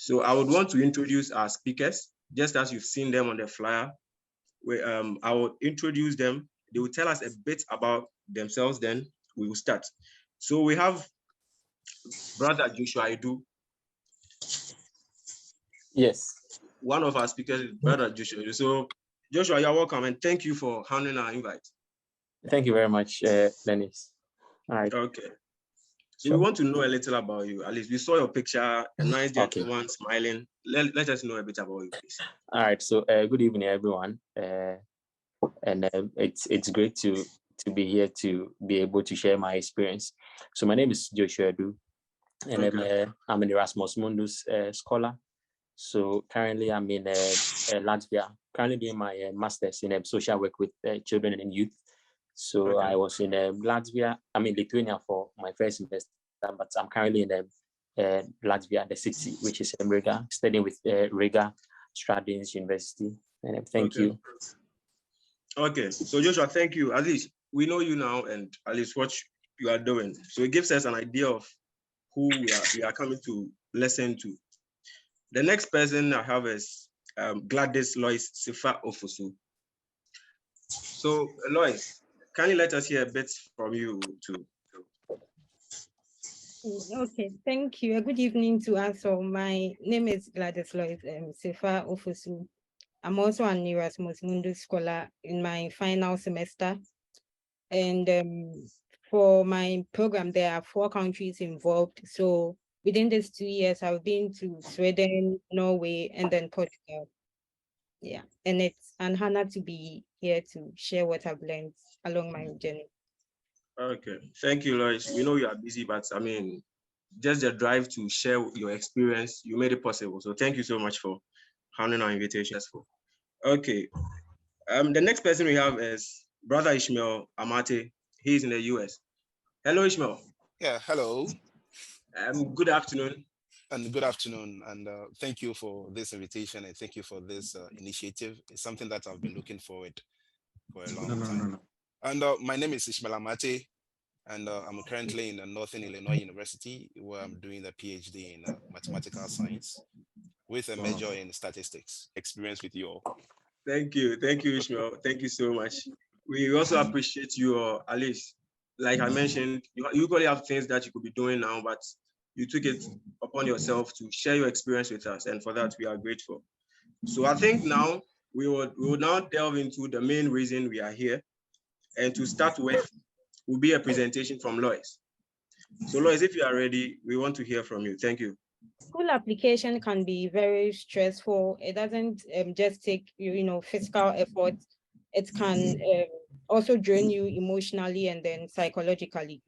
So I would want to introduce our speakers, just as you've seen them on the flyer. I will introduce them. They will tell us a bit about themselves, then we will start. So we have Brother Joshua Edu. Yes. One of our speakers is Brother Joshua. So Joshua, you're welcome, and thank you for handling our invite. Thank you very much, Dennis. All right. Okay. So we want to know a little about you. At least we saw your picture, a nice gentleman smiling. Let us know a bit about you, please. All right. So good evening, everyone. And it's great to be here to be able to share my experience. So my name is Joshua Edu, and I'm an Erasmus Mundus scholar. So currently I'm in Latvia, currently doing my master's in social work with children and youth. So I was in Lithuania for my first semester, but I'm currently in Latvia, the city, which is Riga, studying with Riga Stradins University. And thank you. Okay, so Joshua, thank you. At least we know you now, and at least what you are doing. So it gives us an idea of who we are coming to listen to. The next person I have is Gladys Lois Sifa Ofosu. So Lois, can you let us hear a bit from you too? Okay, thank you. Good evening to us all. My name is Gladys Lois Sifa Ofosu. I'm also an Erasmus Mundus scholar in my final semester. And for my program, there are 4 countries involved. So within these 2 years, I've been to Sweden, Norway, and then Portugal. Yeah, and it's an honor to be here to share what I've learned along my journey. Okay, thank you, Lois. We know you are busy, but I mean, just the drive to share your experience, you made it possible. So thank you so much for handling our invitations. Okay, the next person we have is Brother Ishmael Amate. He's in the US. Hello, Ishmael. Yeah, hello. Good afternoon. And good afternoon. And thank you for this invitation, and thank you for this initiative. It's something that I've been looking forward for a long time. And my name is Ishmael Amate, and I'm currently in Northern Illinois University, where I'm doing a PhD in mathematical science with a major in statistics. Experience with you all. Thank you, Ishmael. Thank you so much. We also appreciate you, at least, like I mentioned, you usually have things that you could be doing now, but you took it upon yourself to share your experience with us, and for that we are grateful. So I think now we will now delve into the main reason we are here, and to start with will be a presentation from Lois. So Lois, if you are ready, we want to hear from you. Thank you. School application can be very stressful. It doesn't just take physical effort. It can also drain you emotionally and then psychologically.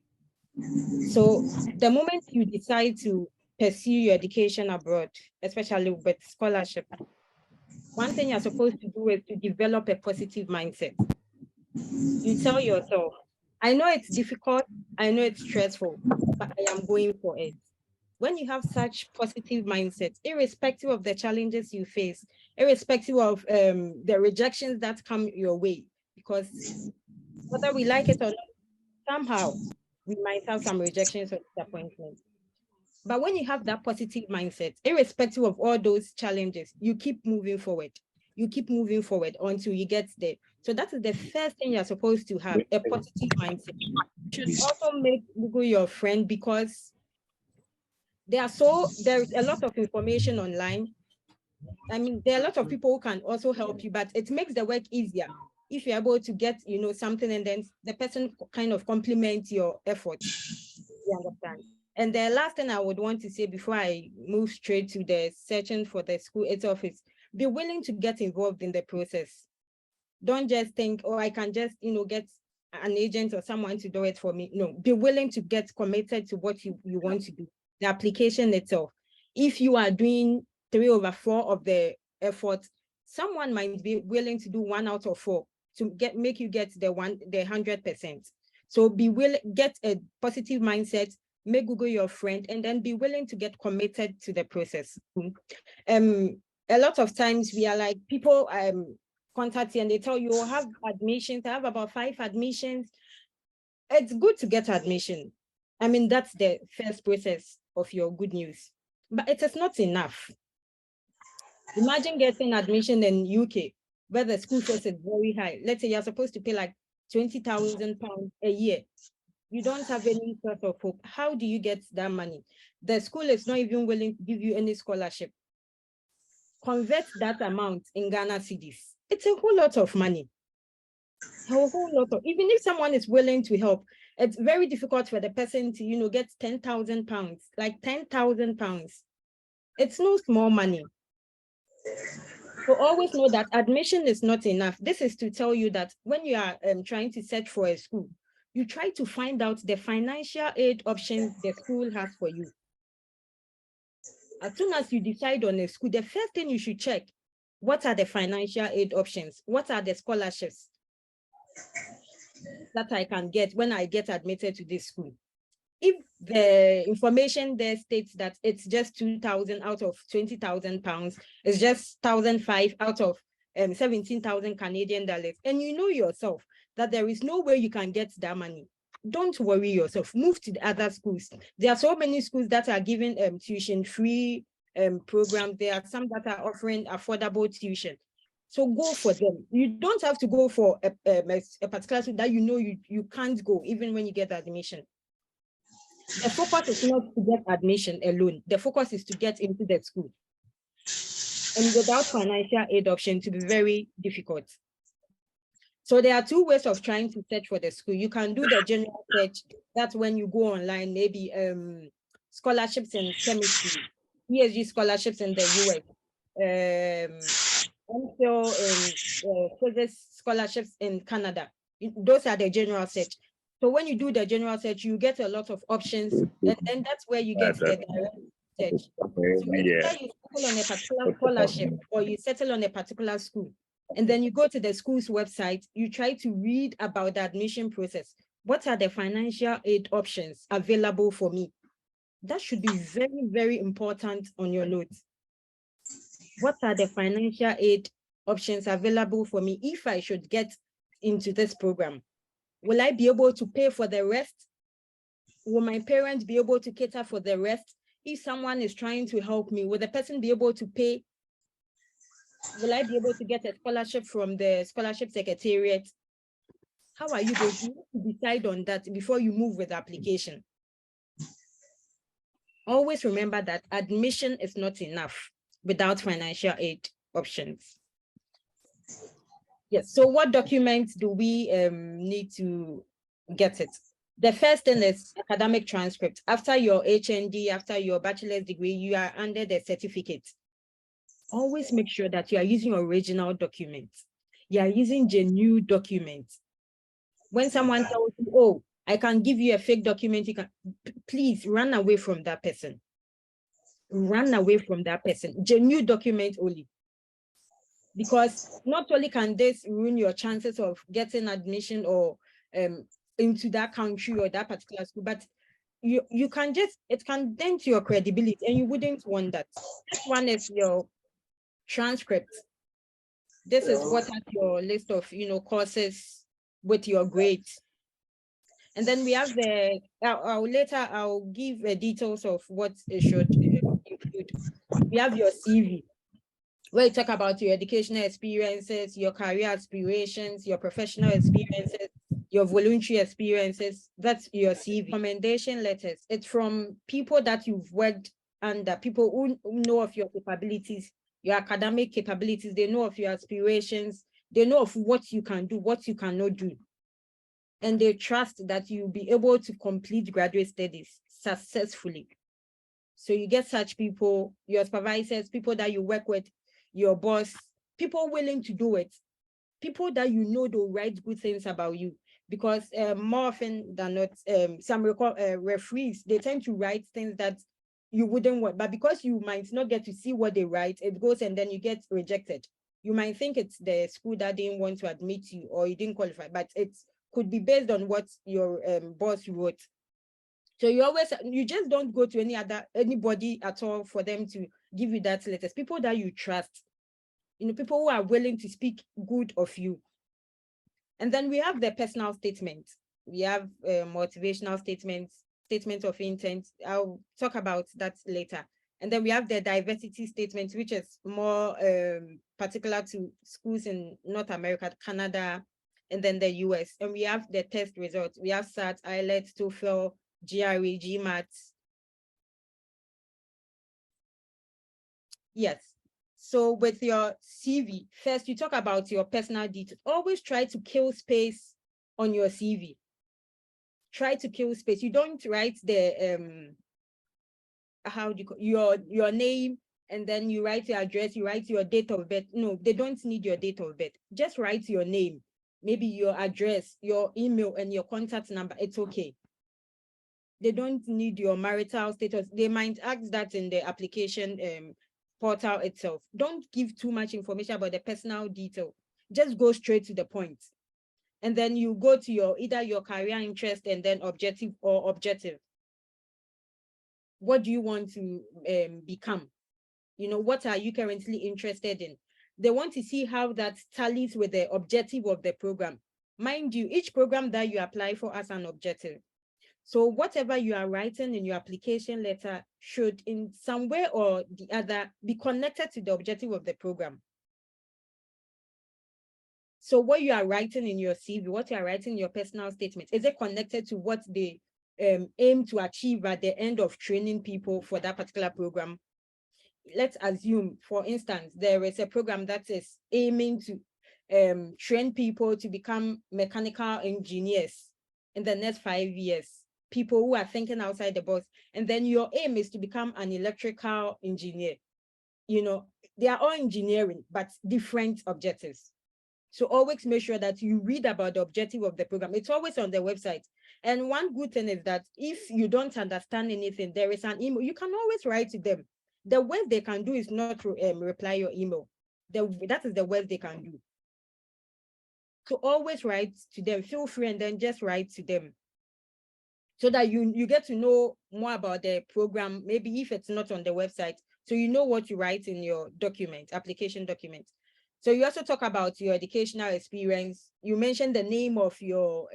So the moment you decide to pursue your education abroad, especially with scholarship, one thing you're supposed to do is to develop a positive mindset. You tell yourself, I know it's difficult, I know it's stressful, but I am going for it. When you have such positive mindset, irrespective of the challenges you face, irrespective of the rejections that come your way, because whether we like it or not, somehow we might have some rejections or disappointments. But when you have that positive mindset, irrespective of all those challenges, you keep moving forward. You keep moving forward until you get there. So that is the first thing you're supposed to have, a positive mindset. You should also make Google your friend, because there's a lot of information online. I mean, there are a lot of people who can also help you, but it makes the work easier if you're able to get, something, and then the person kind of complements your effort. You understand? And the last thing I would want to say before I move straight to the searching for the school itself is, be willing to get involved in the process. Don't just think, oh, I can just, get an agent or someone to do it for me. No, be willing to get committed to what you want to do. The application itself. If you are doing 3/4 of the effort, someone might be willing to do 1 out of 4 to make you get the 100%. So be willing, get a positive mindset, make Google your friend, and then be willing to get committed to the process. A lot of times we are like, people contact you and they tell you, oh, have admissions. I have about 5 admissions. It's good to get admission. I mean, that's the first process of your good news, but it is not enough. Imagine getting admission in UK, where the school fees is very high. Let's say you're supposed to pay like £20,000 a year. You don't have any sort of hope. How do you get that money? The school is not even willing to give you any scholarship. Convert that amount in Ghana cedis. It's a whole lot of money. A whole lot of, even if someone is willing to help, it's very difficult for the person to, get £10,000, like £10,000. It's no small money. So always know that admission is not enough. This is to tell you that when you are trying to search for a school, you try to find out the financial aid options the school has for you. As soon as you decide on a school, the first thing you should check, what are the financial aid options? What are the scholarships that I can get when I get admitted to this school? If the information there states that it's just 2,000 out of £20,000, it's just 1,500 out of 17,000 Canadian dollars, and you know yourself that there is no way you can get that money, don't worry yourself. Move to the other schools. There are so many schools that are giving tuition-free programs. There are some that are offering affordable tuition. So go for them. You don't have to go for a particular school that you can't go, even when you get admission. The focus is not to get admission alone. The focus is to get into the school. And without financial aid option, to be very difficult. So there are two ways of trying to search for the school. You can do the general search. That's when you go online, maybe scholarships in chemistry, PhD scholarships in the US, MPhil in physics scholarships in Canada. Those are the general search. So when you do the general search, you get a lot of options, and then that's where you get the direct search. So either you settle on a particular scholarship or you settle on a particular school, and then you go to the school's website, you try to read about the admission process. What are the financial aid options available for me? That should be very, very important on your notes. What are the financial aid options available for me if I should get into this program? Will I be able to pay for the rest? Will my parents be able to cater for the rest? If someone is trying to help me, will the person be able to pay? Will I be able to get a scholarship from the scholarship secretariat? How are you going to decide on that before you move with the application? Always remember that admission is not enough without financial aid options. Yes, so what documents do we need to get it? The first thing is academic transcript. After your HND, after your bachelor's degree, you are under the certificate. Always make sure that you are using original documents. You are using genuine documents. When someone tells you, oh, I can give you a fake document, please run away from that person. Run away from that person. Genuine document only. Because not only can this ruin your chances of getting admission or into that country or that particular school, but you can just, it can dent your credibility, and you wouldn't want that. This one is your transcript. This is what has your list of courses with your grades. And then we have the I'll give details of what it should include. We have your CV, where you talk about your educational experiences, your career aspirations, your professional experiences, your voluntary experiences. That's your CV. Recommendation letters. It's from people that you've worked under, people who know of your capabilities, your academic capabilities. They know of your aspirations. They know of what you can do, what you cannot do. And they trust that you'll be able to complete graduate studies successfully. So you get such people, your supervisors, people that you work with, your boss, people willing to do it, people that they'll write good things about you. Because more often than not, some referees, they tend to write things that you wouldn't want, but because you might not get to see what they write, it goes and then you get rejected. You might think it's the school that didn't want to admit you or you didn't qualify, but it could be based on what your boss wrote. So you just don't go to anybody at all for them to give you that letters. People that you trust, people who are willing to speak good of you. And then we have the personal statement. We have motivational statements, statements of intent. I'll talk about that later. And then we have the diversity statement, which is more particular to schools in North America, Canada, and then the US. And we have the test results. We have SAT, IELTS, TOEFL, GRE, GMAT. Yes. So with your CV, first you talk about your personal details. Always try to kill space on your CV. Try to kill space. You don't write the how do you call your name, and then you write your address, you write your date of birth. No, they don't need your date of birth. Just write your name, maybe your address, your email, and your contact number. It's okay. They don't need your marital status. They might ask that in the application portal itself. Don't give too much information about the personal detail. Just go straight to the point. And then you go to your either your career interest and then objective or objective. What do you want to become? You know, what are you currently interested in? They want to see how that tallies with the objective of the program. Mind you, each program that you apply for has an objective. So whatever you are writing in your application letter should in some way or the other be connected to the objective of the program. So what you are writing in your CV, what you are writing in your personal statement, is it connected to what they aim to achieve at the end of training people for that particular program? Let's assume, for instance, there is a program that is aiming to train people to become mechanical engineers in the next 5 years, people who are thinking outside the box, and then your aim is to become an electrical engineer. You know, they are all engineering, but different objectives. So always make sure that you read about the objective of the program. It's always on the website. And one good thing is that if you don't understand anything, there is an email. You can always write to them. The worst they can do is not reply your email. That is the worst they can do. So always write to them. Feel free and then just write to them, so that you get to know more about the program, maybe if it's not on the website, so you know what you write in your document, application document. So you also talk about your educational experience. You mentioned the name of your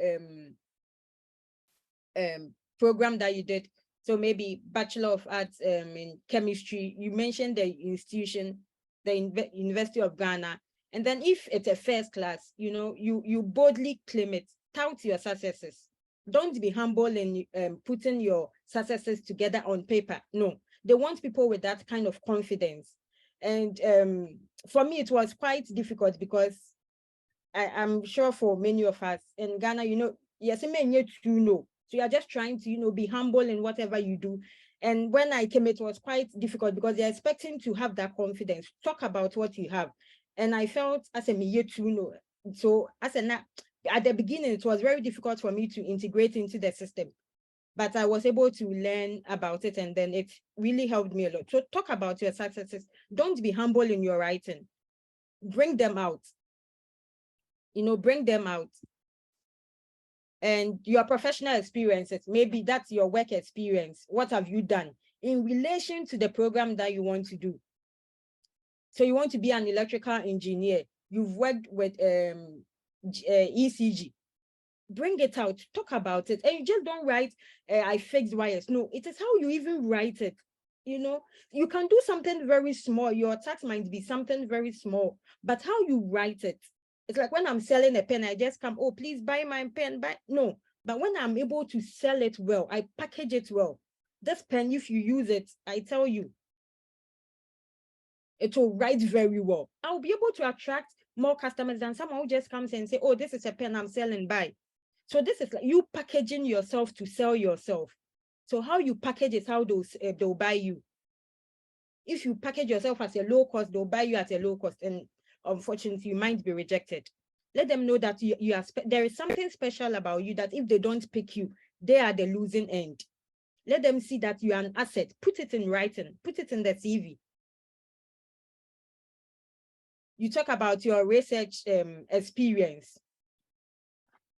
program that you did. So maybe Bachelor of Arts in Chemistry. You mentioned the institution, the University of Ghana. And then if it's a first class, you know, you boldly claim it, tout your successes. Don't be humble in putting your successes together on paper. No, they want people with that kind of confidence. And for me, it was quite difficult because I'm sure for many of us in Ghana, you know, yes, you know. So you're just trying to, you know, be humble in whatever you do. And when I came, it was quite difficult because they're expecting to have that confidence, talk about what you have. And I felt as a me to know. So at the beginning, it was very difficult for me to integrate into the system. But I was able to learn about it, and then it really helped me a lot. So talk about your successes. Don't be humble in your writing. Bring them out. You know, bring them out. And your professional experiences, maybe that's your work experience. What have you done in relation to the program that you want to do? So you want to be an electrical engineer. You've worked with ECG. Bring it out, talk about it. And you just don't write, I fixed wires. No, it is how you even write it. You know, you can do something very small. Your task might be something very small, but how you write it. It's like when I'm selling a pen, I just come, oh, please buy my pen. No, but when I'm able to sell it well, I package it well. This pen, if you use it, I tell you, it will write very well. I'll be able to attract more customers than someone who just comes and say, oh, this is a pen I'm selling, buy. So this is like you packaging yourself to sell yourself. So how you package is how they'll buy you. If you package yourself as a low cost, they'll buy you at a low cost, and unfortunately, you might be rejected. Let them know that you are there is something special about you, that if they don't pick you, they are the losing end. Let them see that you are an asset. Put it in writing. Put it in the CV. You talk about your research experience.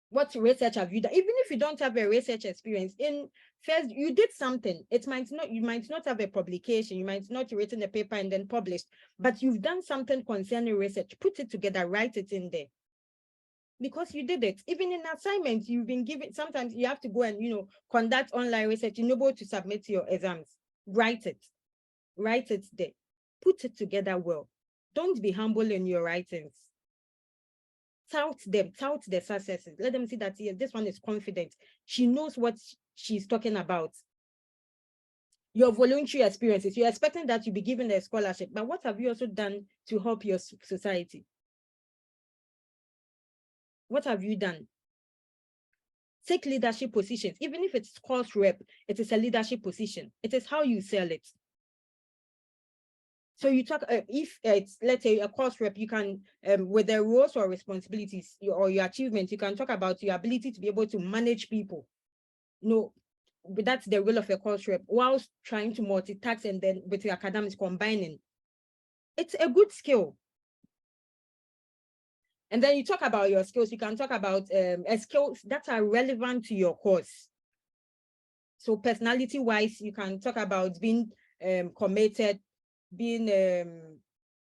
What research have you done? Even if you don't have a research experience, in first you did something. It might not, you might not have a publication, you might not written a paper and then published, but you've done something concerning research. Put it together, write it in there. Because you did it. Even in assignments, you've been given, sometimes you have to go and, you know, conduct online research, you're able to submit your exams. Write it. Write it there. Put it together well. Don't be humble in your writings. Tout them, tout the successes. Let them see that, yes, this one is confident. She knows what she's talking about. Your voluntary experiences, you're expecting that you be given a scholarship, but what have you also done to help your society? What have you done? Take leadership positions. Even if it's course rep, it is a leadership position. It is how you sell it. So you talk, if it's, let's say, a course rep, you can, with the roles or responsibilities or your achievements, you can talk about your ability to be able to manage people. No, but that's the role of a course rep, whilst trying to multitask and then with your academics combining. It's a good skill. And then you talk about your skills. You can talk about skills that are relevant to your course. So personality-wise, you can talk about being committed, being,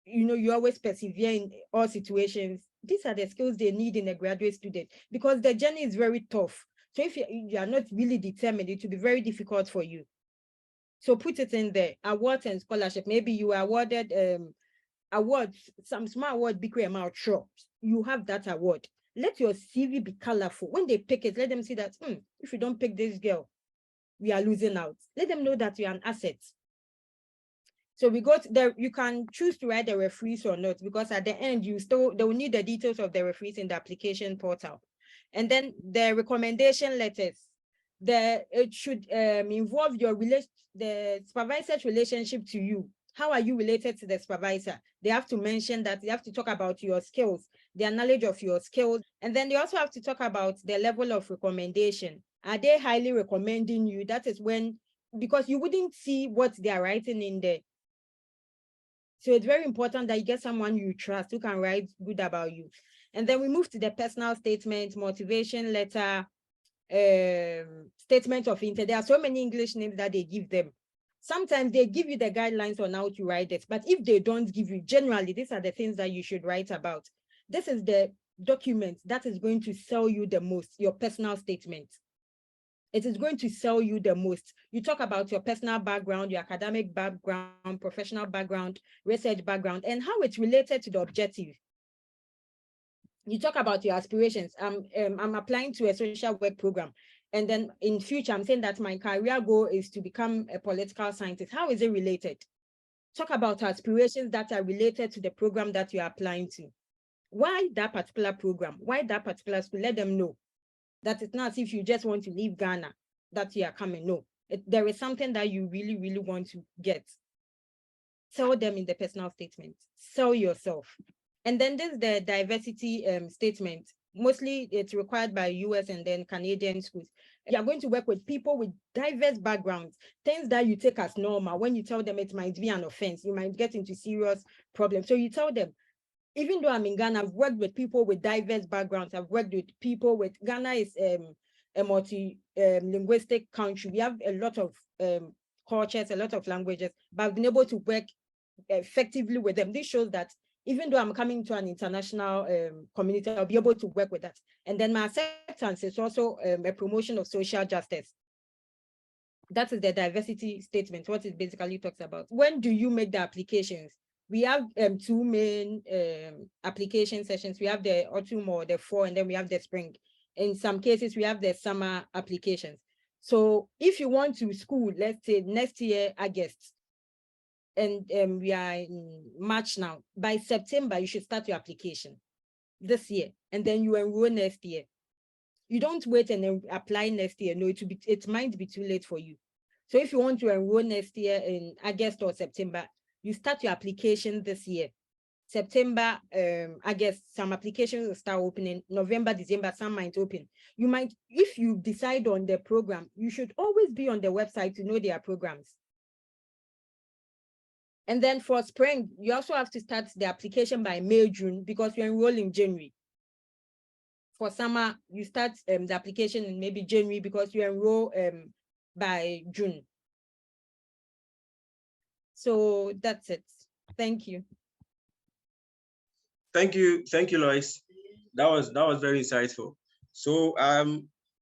you always persevere in all situations. These are the skills they need in a graduate student, because the journey is very tough. So if you are not really determined, it will be very difficult for you. So put it in there. Awards and scholarship. Maybe you are awarded awards, some small award, big amount, sure. You have that award. Let your CV be colorful. When they pick it, let them see that, if you don't pick this girl, we are losing out. Let them know that you're an asset. So we go to there, you can choose to write the referees or not, because at the end, they will need the details of the referees in the application portal. And then the recommendation letters, it should involve the supervisor's relationship to you. How are you related to the supervisor? They have to mention that. They have to talk about your skills, their knowledge of your skills. And then they also have to talk about the level of recommendation. Are they highly recommending you? That is when, because you wouldn't see what they are writing in there. So it's very important that you get someone you trust who can write good about you. And then we move to the personal statement, motivation letter, statement of intent. There are so many English names that they give them. Sometimes they give you the guidelines on how to write it, but if they don't give you, generally, these are the things that you should write about. This is the document that is going to sell you the most, your personal statement. It is going to sell you the most. You talk about your personal background, your academic background, professional background, research background, and how it's related to the objective. You talk about your aspirations. I'm applying to a social work program. And then in future, I'm saying that my career goal is to become a political scientist. How is it related? Talk about aspirations that are related to the program that you're applying to. Why that particular program? Why that particular school? Let them know that it's not as if you just want to leave Ghana, that you are coming. No, there is something that you really, really want to get. Tell them in the personal statement. Sell yourself. And then there's the diversity statement. Mostly it's required by US and then Canadian schools. You're going to work with people with diverse backgrounds, things that you take as normal. When you tell them, it might be an offense. You might get into serious problems. So you tell them, even though I'm in Ghana, I've worked with people with diverse backgrounds. I've worked with people with, Ghana is a multi-linguistic country. We have a lot of cultures, a lot of languages, but I've been able to work effectively with them. This shows that even though I'm coming to an international community, I'll be able to work with that. And then my acceptance is also a promotion of social justice. That is the diversity statement, what it basically talks about. When do you make the applications? We have two main application sessions. We have the autumn or the fall, and then we have the spring. In some cases, we have the summer applications. So if you want to school, let's say next year, August, and we are in March now, by September, you should start your application this year, and then you enroll next year. You don't wait and then apply next year. No, it might be too late for you. So if you want to enroll next year in August or September, you start your application this year. September, August, some applications will start opening. November, December, some might open. You might, if you decide on the program, you should always be on the website to know their programs. And then for spring, you also have to start the application by May, June, because you enroll in January. For summer, you start the application in maybe January because you enroll by June. So that's it. Thank you. Thank you, Lois. That was very insightful. So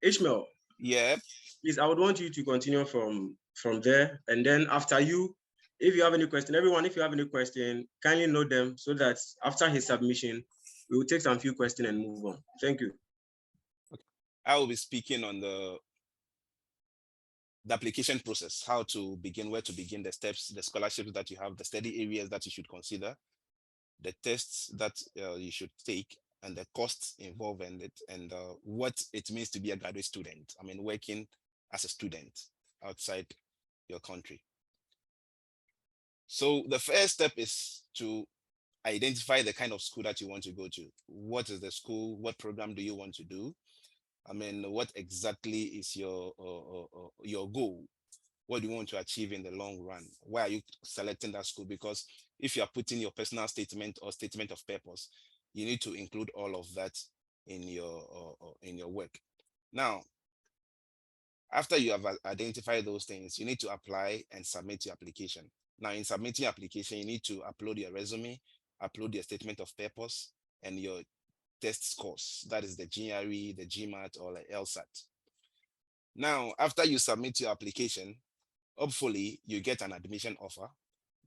Ishmael. Yeah. Please, I would want you to continue from there, and then after you, if you have any question, everyone, if you have any question, kindly note them so that after his submission, we will take some few questions and move on. Thank you. I will be speaking on the application process, how to begin, where to begin, the steps, the scholarships that you have, the study areas that you should consider, the tests that you should take, and the costs involved in it, and what it means to be a graduate student. I mean, working as a student outside your country. So the first step is to identify the kind of school that you want to go to. What is the school? What program do you want to do? I mean, what exactly is your goal? What do you want to achieve in the long run? Why are you selecting that school? Because if you are putting your personal statement or statement of purpose, you need to include all of that in your work. Now, after you have identified those things, you need to apply and submit your application. Now, in submitting your application, you need to upload your resume, upload your statement of purpose, and your test scores. That is the GRE, the GMAT, or the LSAT. Now, after you submit your application, hopefully you get an admission offer.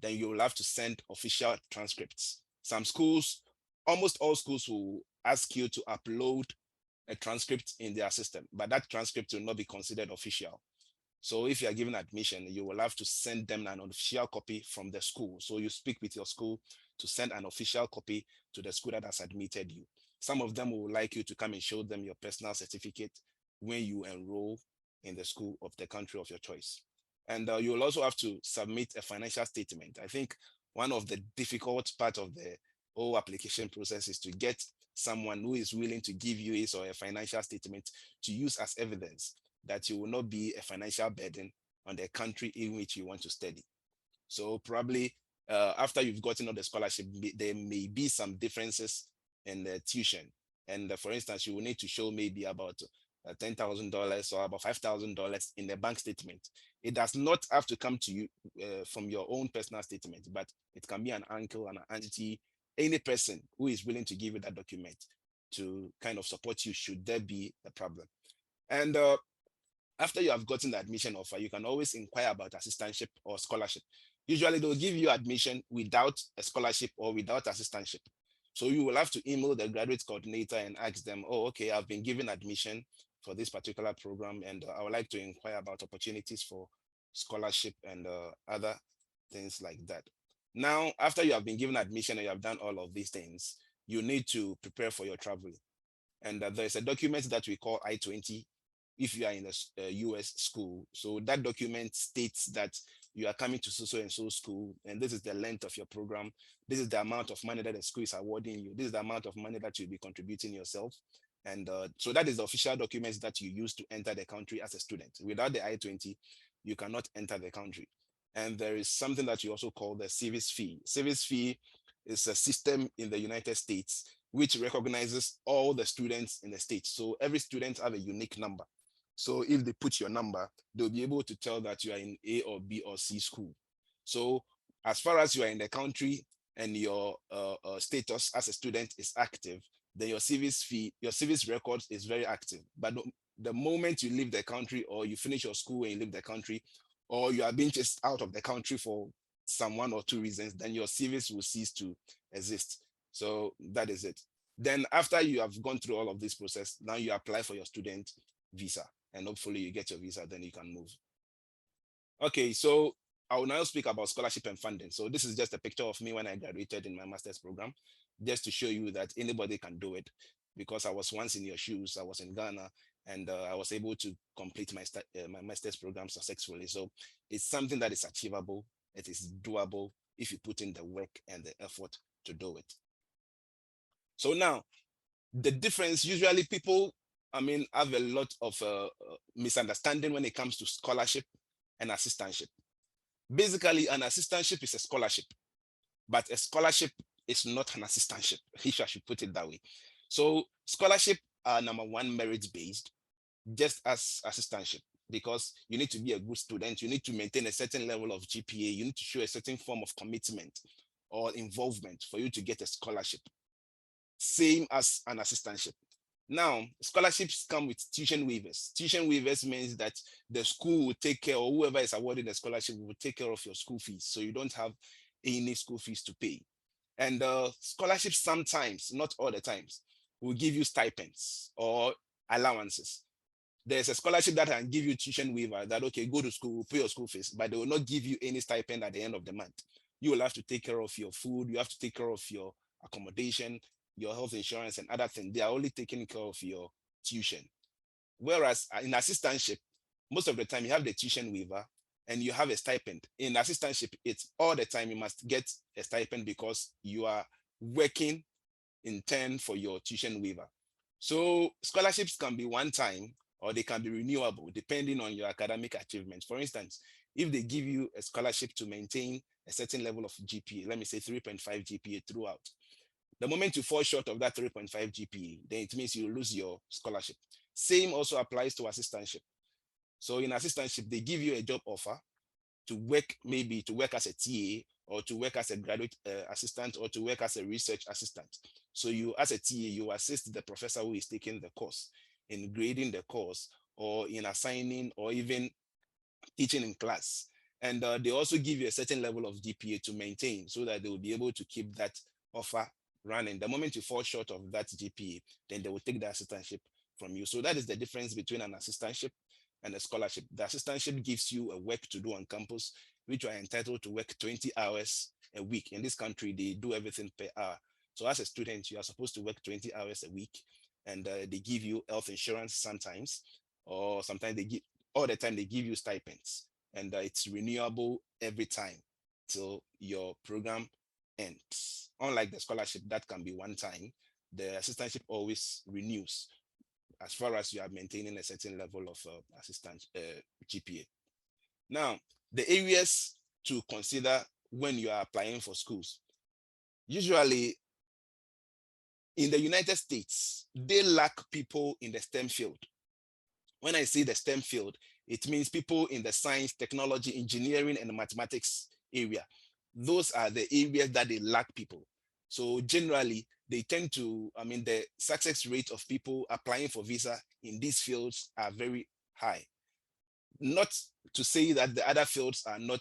Then you will have to send official transcripts. Some schools, almost all schools, will ask you to upload a transcript in their system, but that transcript will not be considered official. So if you are given admission, you will have to send them an official copy from the school. So you speak with your school to send an official copy to the school that has admitted you. Some of them will like you to come and show them your personal certificate when you enroll in the school of the country of your choice. And you will also have to submit a financial statement. I think one of the difficult part of the whole application process is to get someone who is willing to give you his or a financial statement to use as evidence that you will not be a financial burden on the country in which you want to study. So probably after you've gotten all the scholarship, there may be some differences in the tuition. And for instance, you will need to show maybe about $10,000 or about $5,000 in the bank statement. It does not have to come to you from your own personal statement, but it can be an uncle, an auntie, any person who is willing to give you that document to kind of support you should there be a problem. And after you have gotten the admission offer, you can always inquire about assistantship or scholarship. Usually they'll give you admission without a scholarship or without assistantship. So you will have to email the graduate coordinator and ask them, oh, okay, I've been given admission for this particular program, and I would like to inquire about opportunities for scholarship and other things like that. Now, after you have been given admission and you have done all of these things, you need to prepare for your travel. And there's a document that we call I-20 if you are in a US school. So that document states that you are coming to so and so school, and this is the length of your program. This is the amount of money that the school is awarding you. This is the amount of money that you'll be contributing yourself. And so that is the official documents that you use to enter the country as a student. Without the I-20, you cannot enter the country. And there is something that you also call the service fee. Service fee is a system in the United States which recognizes all the students in the state. So every student have a unique number. So if they put your number, they'll be able to tell that you are in A or B or C school. So as far as you are in the country and your status as a student is active, then your service record is very active. But the moment you leave the country, or you finish your school and you leave the country, or you are being chased out of the country for some one or two reasons, then your service will cease to exist. So that is it. Then after you have gone through all of this process, now you apply for your student visa, and hopefully you get your visa, then you can move. Okay, so I will now speak about scholarship and funding. So this is just a picture of me when I graduated in my master's program, just to show you that anybody can do it, because I was once in your shoes. I was in Ghana, and I was able to complete my master's program successfully. So it's something that is achievable. It is doable if you put in the work and the effort to do it. So now, the difference, usually people, have a lot of misunderstanding when it comes to scholarship and assistantship. Basically, an assistantship is a scholarship, but a scholarship is not an assistantship, if I should put it that way. So scholarship are number one, merit-based, just as assistantship, because you need to be a good student, you need to maintain a certain level of GPA, you need to show a certain form of commitment or involvement for you to get a scholarship. Same as an assistantship. Now, scholarships come with tuition waivers. Tuition waivers means that the school will take care, or whoever is awarding the scholarship will take care of your school fees. So you don't have any school fees to pay. And scholarships sometimes, not all the times, will give you stipends or allowances. There's a scholarship that can give you tuition waiver that, okay, go to school, pay your school fees, but they will not give you any stipend at the end of the month. You will have to take care of your food. You have to take care of your accommodation, your health insurance, and other things. They are only taking care of your tuition. Whereas in assistantship, most of the time you have the tuition waiver and you have a stipend. In assistantship, it's all the time you must get a stipend because you are working in turn for your tuition waiver. So scholarships can be one time or they can be renewable depending on your academic achievements. For instance, if they give you a scholarship to maintain a certain level of GPA, let me say 3.5 GPA throughout, the moment you fall short of that 3.5 GPA, then it means you lose your scholarship. Same also applies to assistantship. So in assistantship, they give you a job offer to work, maybe to work as a TA or to work as a graduate assistant or to work as a research assistant. So you, as a TA, you assist the professor who is taking the course in grading the course or in assigning or even teaching in class. And they also give you a certain level of GPA to maintain so that they will be able to keep that offer running. The moment you fall short of that GPA, then they will take the assistantship from you. So that is the difference between an assistantship and a scholarship. The assistantship gives you a work to do on campus, which you are entitled to work 20 hours a week. In this country, they do everything per hour. So as a student, you are supposed to work 20 hours a week, and they give you health insurance sometimes, or sometimes they give, all the time they give you stipends, and it's renewable every time till your program ends. Unlike the scholarship, that can be one time, the assistantship always renews as far as you are maintaining a certain level of assistant GPA. Now, the areas to consider when you are applying for schools. Usually, in the United States, they lack people in the STEM field. When I say the STEM field, it means people in the science, technology, engineering, and mathematics area. Those are the areas that they lack people. So generally, they tend to, the success rate of people applying for visa in these fields are very high. Not to say that the other fields are not,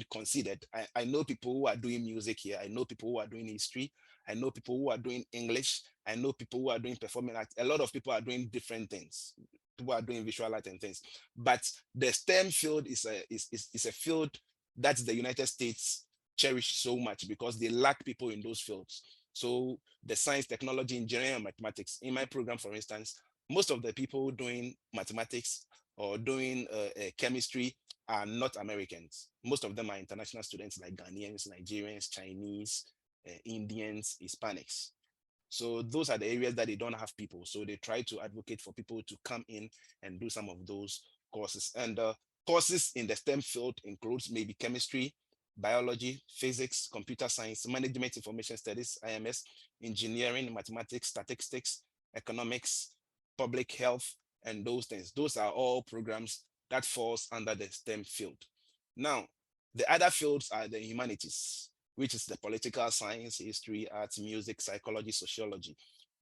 considered. I know people who are doing music here. I know people who are doing history. I know people who are doing English. I know people who are doing performing art. A lot of people are doing different things. People are doing visual art and things. But the STEM field is a field that the United States cherish so much because they lack people in those fields. So the science, technology, engineering, and mathematics. In my program, for instance, most of the people doing mathematics or doing chemistry are not Americans. Most of them are international students like Ghanaians, Nigerians, Chinese, Indians, Hispanics. So those are the areas that they don't have people. So they try to advocate for people to come in and do some of those courses. And courses in the STEM field includes maybe chemistry, biology, physics, computer science, management information studies, IMS, engineering, mathematics, statistics, economics, public health, and those things. Those are all programs that falls under the STEM field. Now, the other fields are the humanities, which is the political science, history, arts, music, psychology, sociology.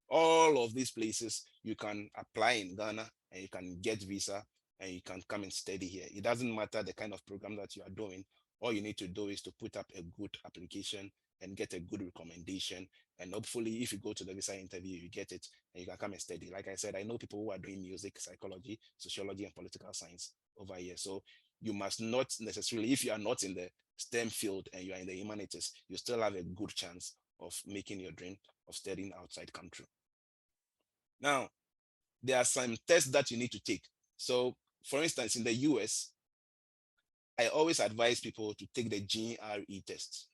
All of these places you can apply in Ghana and you can get visa and you can come and study here. It doesn't matter the kind of program that you are doing. All you need to do is to put up a good application and get a good recommendation. And hopefully, if you go to the visa interview, you get it and you can come and study. Like I said, I know people who are doing music, psychology, sociology, and political science over here. So you must not necessarily, if you are not in the STEM field and you are in the humanities, you still have a good chance of making your dream of studying outside country. Now, there are some tests that you need to take. So, for instance, in the US, I always advise people to take the GRE test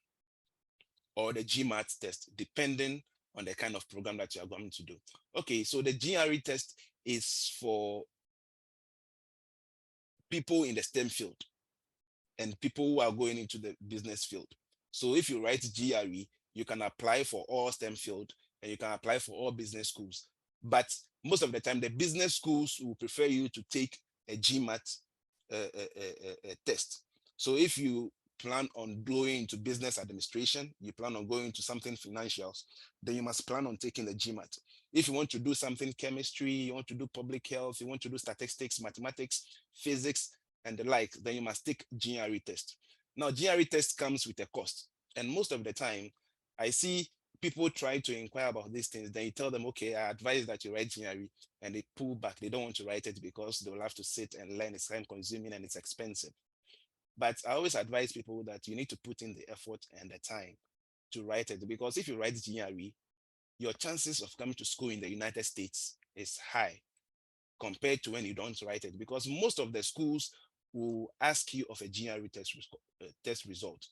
or the GMAT test, depending on the kind of program that you are going to do. Okay, so the GRE test is for people in the STEM field and people who are going into the business field. So if you write GRE, you can apply for all STEM field and you can apply for all business schools. But most of the time, the business schools will prefer you to take a GMAT test. So if you plan on going into business administration, you plan on going into something financials, then you must plan on taking the GMAT. If you want to do something chemistry, you want to do public health, you want to do statistics, mathematics, physics, and the like, then you must take GRE test. Now, GRE test comes with a cost. And most of the time, I see people try to inquire about these things. Then you tell them, okay, I advise that you write GRE, and they pull back. They don't want to write it because they'll have to sit and learn. It's time consuming and it's expensive. But I always advise people that you need to put in the effort and the time to write it, because if you write GRE, your chances of coming to school in the United States is high compared to when you don't write it, because most of the schools will ask you of a GRE test result.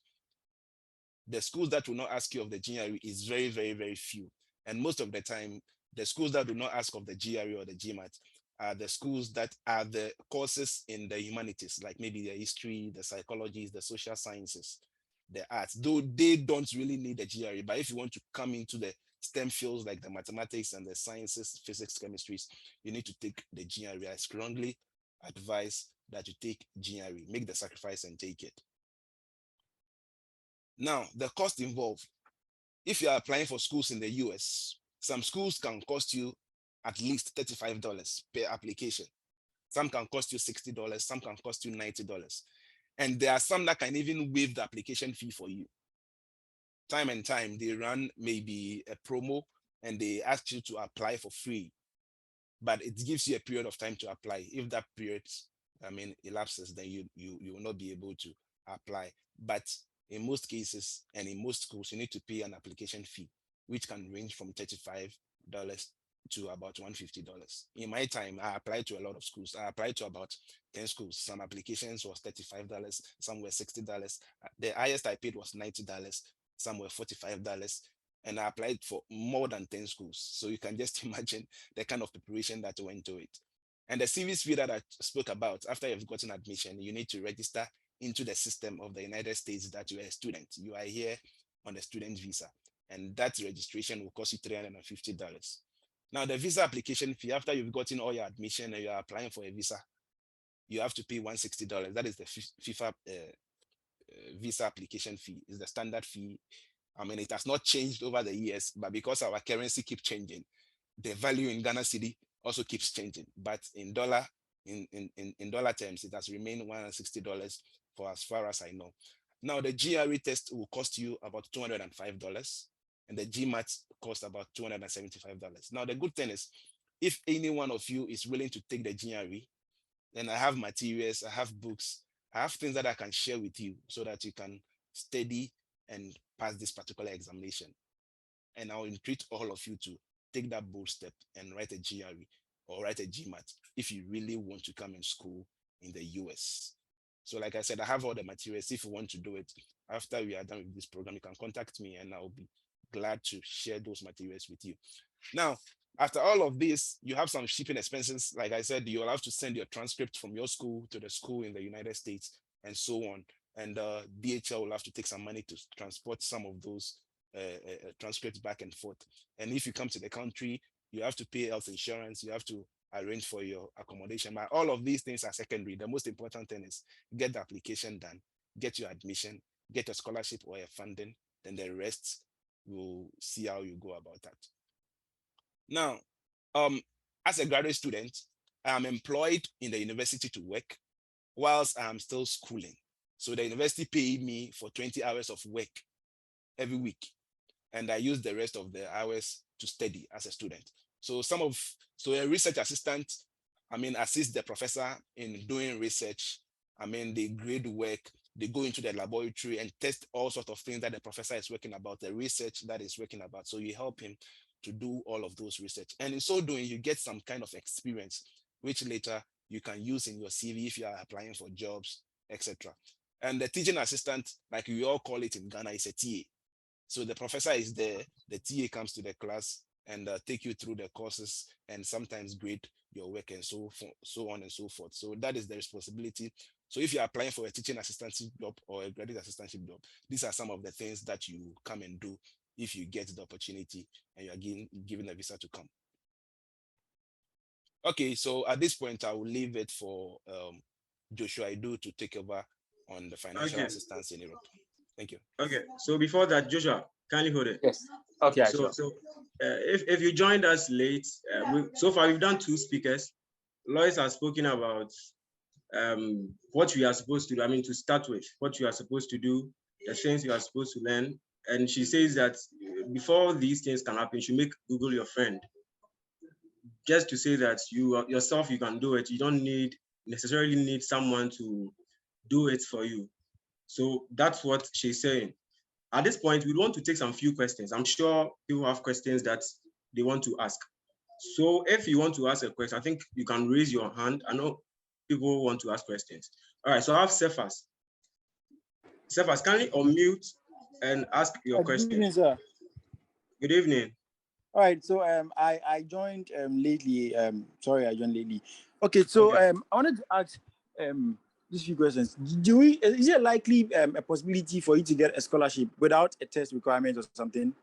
The schools that will not ask you of the GRE is very, very, very few. And most of the time, the schools that do not ask of the GRE or the GMAT are the schools that are the courses in the humanities, like maybe the history, the psychology, the social sciences, the arts, though they don't really need the GRE. But if you want to come into the STEM fields like the mathematics and the sciences, physics, chemistries, you need to take the GRE. I strongly advise that you take GRE, make the sacrifice and take it. Now, the cost involved. If you are applying for schools in the US, some schools can cost you at least $35 per application. Some can cost you $60, some can cost you $90. And there are some that can even waive the application fee for you. Time and time, they run maybe a promo and they ask you to apply for free, but it gives you a period of time to apply. If that period, elapses, then you will not be able to apply. But in most cases and in most schools, you need to pay an application fee, which can range from $35 to about $150. In my time, I applied to a lot of schools. I applied to about 10 schools. Some applications was $35, some were $60. The highest I paid was $90, some were $45. And I applied for more than 10 schools. So you can just imagine the kind of preparation that went to it. And the service fee that I spoke about, after you've gotten admission, you need to register into the system of the United States that you are a student. You are here on a student visa, and that registration will cost you $350. Now, the visa application fee, after you've gotten all your admission and you are applying for a visa, you have to pay $160. That is the FIFA visa application fee. Is the standard fee. It has not changed over the years, but because our currency keeps changing, the value in Ghana cedi also keeps changing. But in dollar terms, it has remained $160 for as far as I know. Now, the GRE test will cost you about $205, and the GMAT costs about $275. Now, the good thing is, if any one of you is willing to take the GRE, then I have materials, I have books, I have things that I can share with you so that you can study and pass this particular examination. And I'll entreat all of you to take that bold step and write a GRE or write a GMAT if you really want to come in school in the US. So like I said, I have all the materials. If you want to do it, after we are done with this program, you can contact me and I'll be glad to share those materials with you. Now, after all of this, you have some shipping expenses. Like I said, you'll have to send your transcript from your school to the school in the United States and so on. And DHL will have to take some money to transport some of those transcripts back and forth. And if you come to the country, you have to pay health insurance, you have to arrange for your accommodation. But all of these things are secondary. The most important thing is get the application done, get your admission, get a scholarship or a funding, then the rest, we'll see how you go about that. Now, as a graduate student, I am employed in the university to work whilst I am still schooling. So the university paid me for 20 hours of work every week, and I use the rest of the hours to study as a student. So a research assistant, assist the professor in doing research. They grade work, they go into the laboratory and test all sorts of things that the professor is working about, the research that is working about. So you help him to do all of those research. And in so doing, you get some kind of experience, which later you can use in your CV if you are applying for jobs, etc. And the teaching assistant, like we all call it in Ghana, is a TA. So the professor is there, the TA comes to the class and take you through the courses and sometimes grade your work and so on and so forth. So that is the responsibility. So if you're applying for a teaching assistantship job or a graduate assistantship job, these are some of the things that you come and do if you get the opportunity and you are given a visa to come. Okay, so at this point, I will leave it for Joshua Idu to take over on the financial Okay. assistance in Europe. Thank you. Okay. So before that, Joshua, kindly hold it. Yes. Okay. If you joined us late, so far we've done 2 speakers. Lois has spoken about what we are supposed to do. I mean, to start with, what you are supposed to do, the things you are supposed to learn. And she says that before these things can happen, you should make Google your friend. Just to say that you yourself, you can do it. You don't necessarily need someone to do it for you. So that's what she's saying. At this point, we want to take some few questions. I'm sure people have questions that they want to ask. So if you want to ask a question, I think you can raise your hand. I know people want to ask questions. All right, so I have Cephas. Cephas, can you unmute and ask your question? Good evening, sir. Good evening. All right, so I joined lately. Sorry, I joined lately. Okay, so Okay. I wanted to ask these few questions. Is it likely a possibility for you to get a scholarship without a test requirement or something?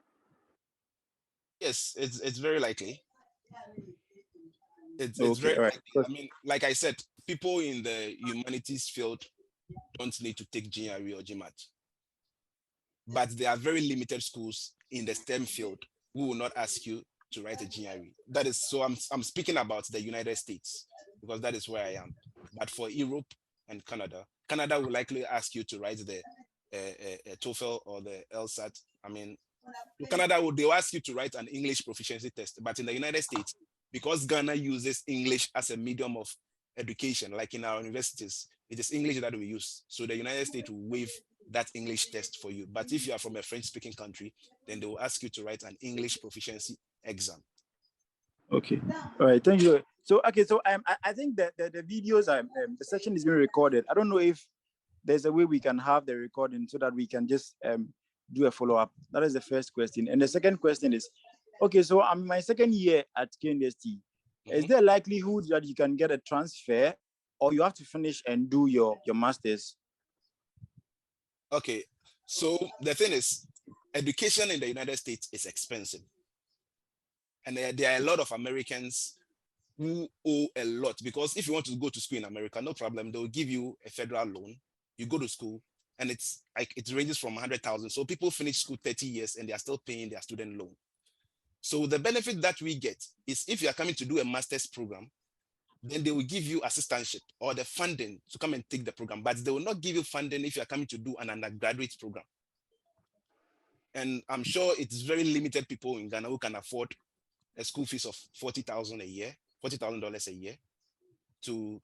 Yes, it's very likely. It's Okay, very all right. likely. I mean, like I said, people in the humanities field don't need to take GRE or GMAT. But there are very limited schools in the STEM field who will not ask you to write a GRE. That is, so I'm speaking about the United States because that is where I am. But for Europe and Canada will likely ask you to write the TOEFL or the LSAT. I mean, Canada they'll ask you to write an English proficiency test. But in the United States, because Ghana uses English as a medium of education, like in our universities, it is English that we use. So the United States will waive that English test for you. But if you are from a French-speaking country, then they will ask you to write an English proficiency exam. Okay. All right. Thank you. So okay. So I think that the videos the session is being recorded. I don't know if there's a way we can have the recording so that we can just do a follow-up. That is the first question. And the second question is, okay, so I'm my second year at KNST. Is there a likelihood that you can get a transfer or you have to finish and do your master's? Okay, so the thing is, education in the United States is expensive. And there are a lot of Americans who owe a lot because if you want to go to school in America, no problem. They'll give you a federal loan. You go to school and it's like it ranges from 100,000. So people finish school 30 years and they are still paying their student loan. So the benefit that we get is if you are coming to do a master's program, then they will give you assistantship or the funding to come and take the program, but they will not give you funding if you are coming to do an undergraduate program. And I'm sure it's very limited people in Ghana who can afford a school fees of $40,000 a year, $40,000 a year to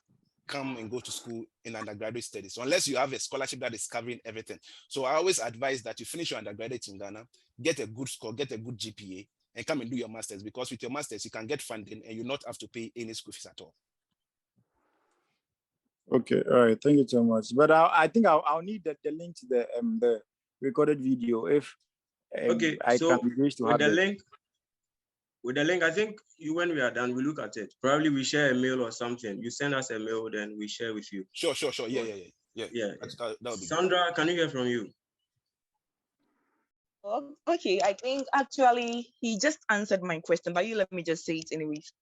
come and go to school in undergraduate studies. So unless you have a scholarship that is covering everything. So I always advise that you finish your undergraduate in Ghana, get a good score, get a good GPA, and come and do your master's, because with your master's, you can get funding and you not have to pay any school fees at all. Okay, all right, thank you so much. But I think I'll need the link to the recorded video if Okay, I so can wish to with have the it. link, I think when we are done, we look at it. Probably we share a mail or something. You send us a mail, then we share with you. Sure. Yeah. That would be Sandra, can you hear from you? Okay, I think actually he just answered my question, but you let me just say it anyways.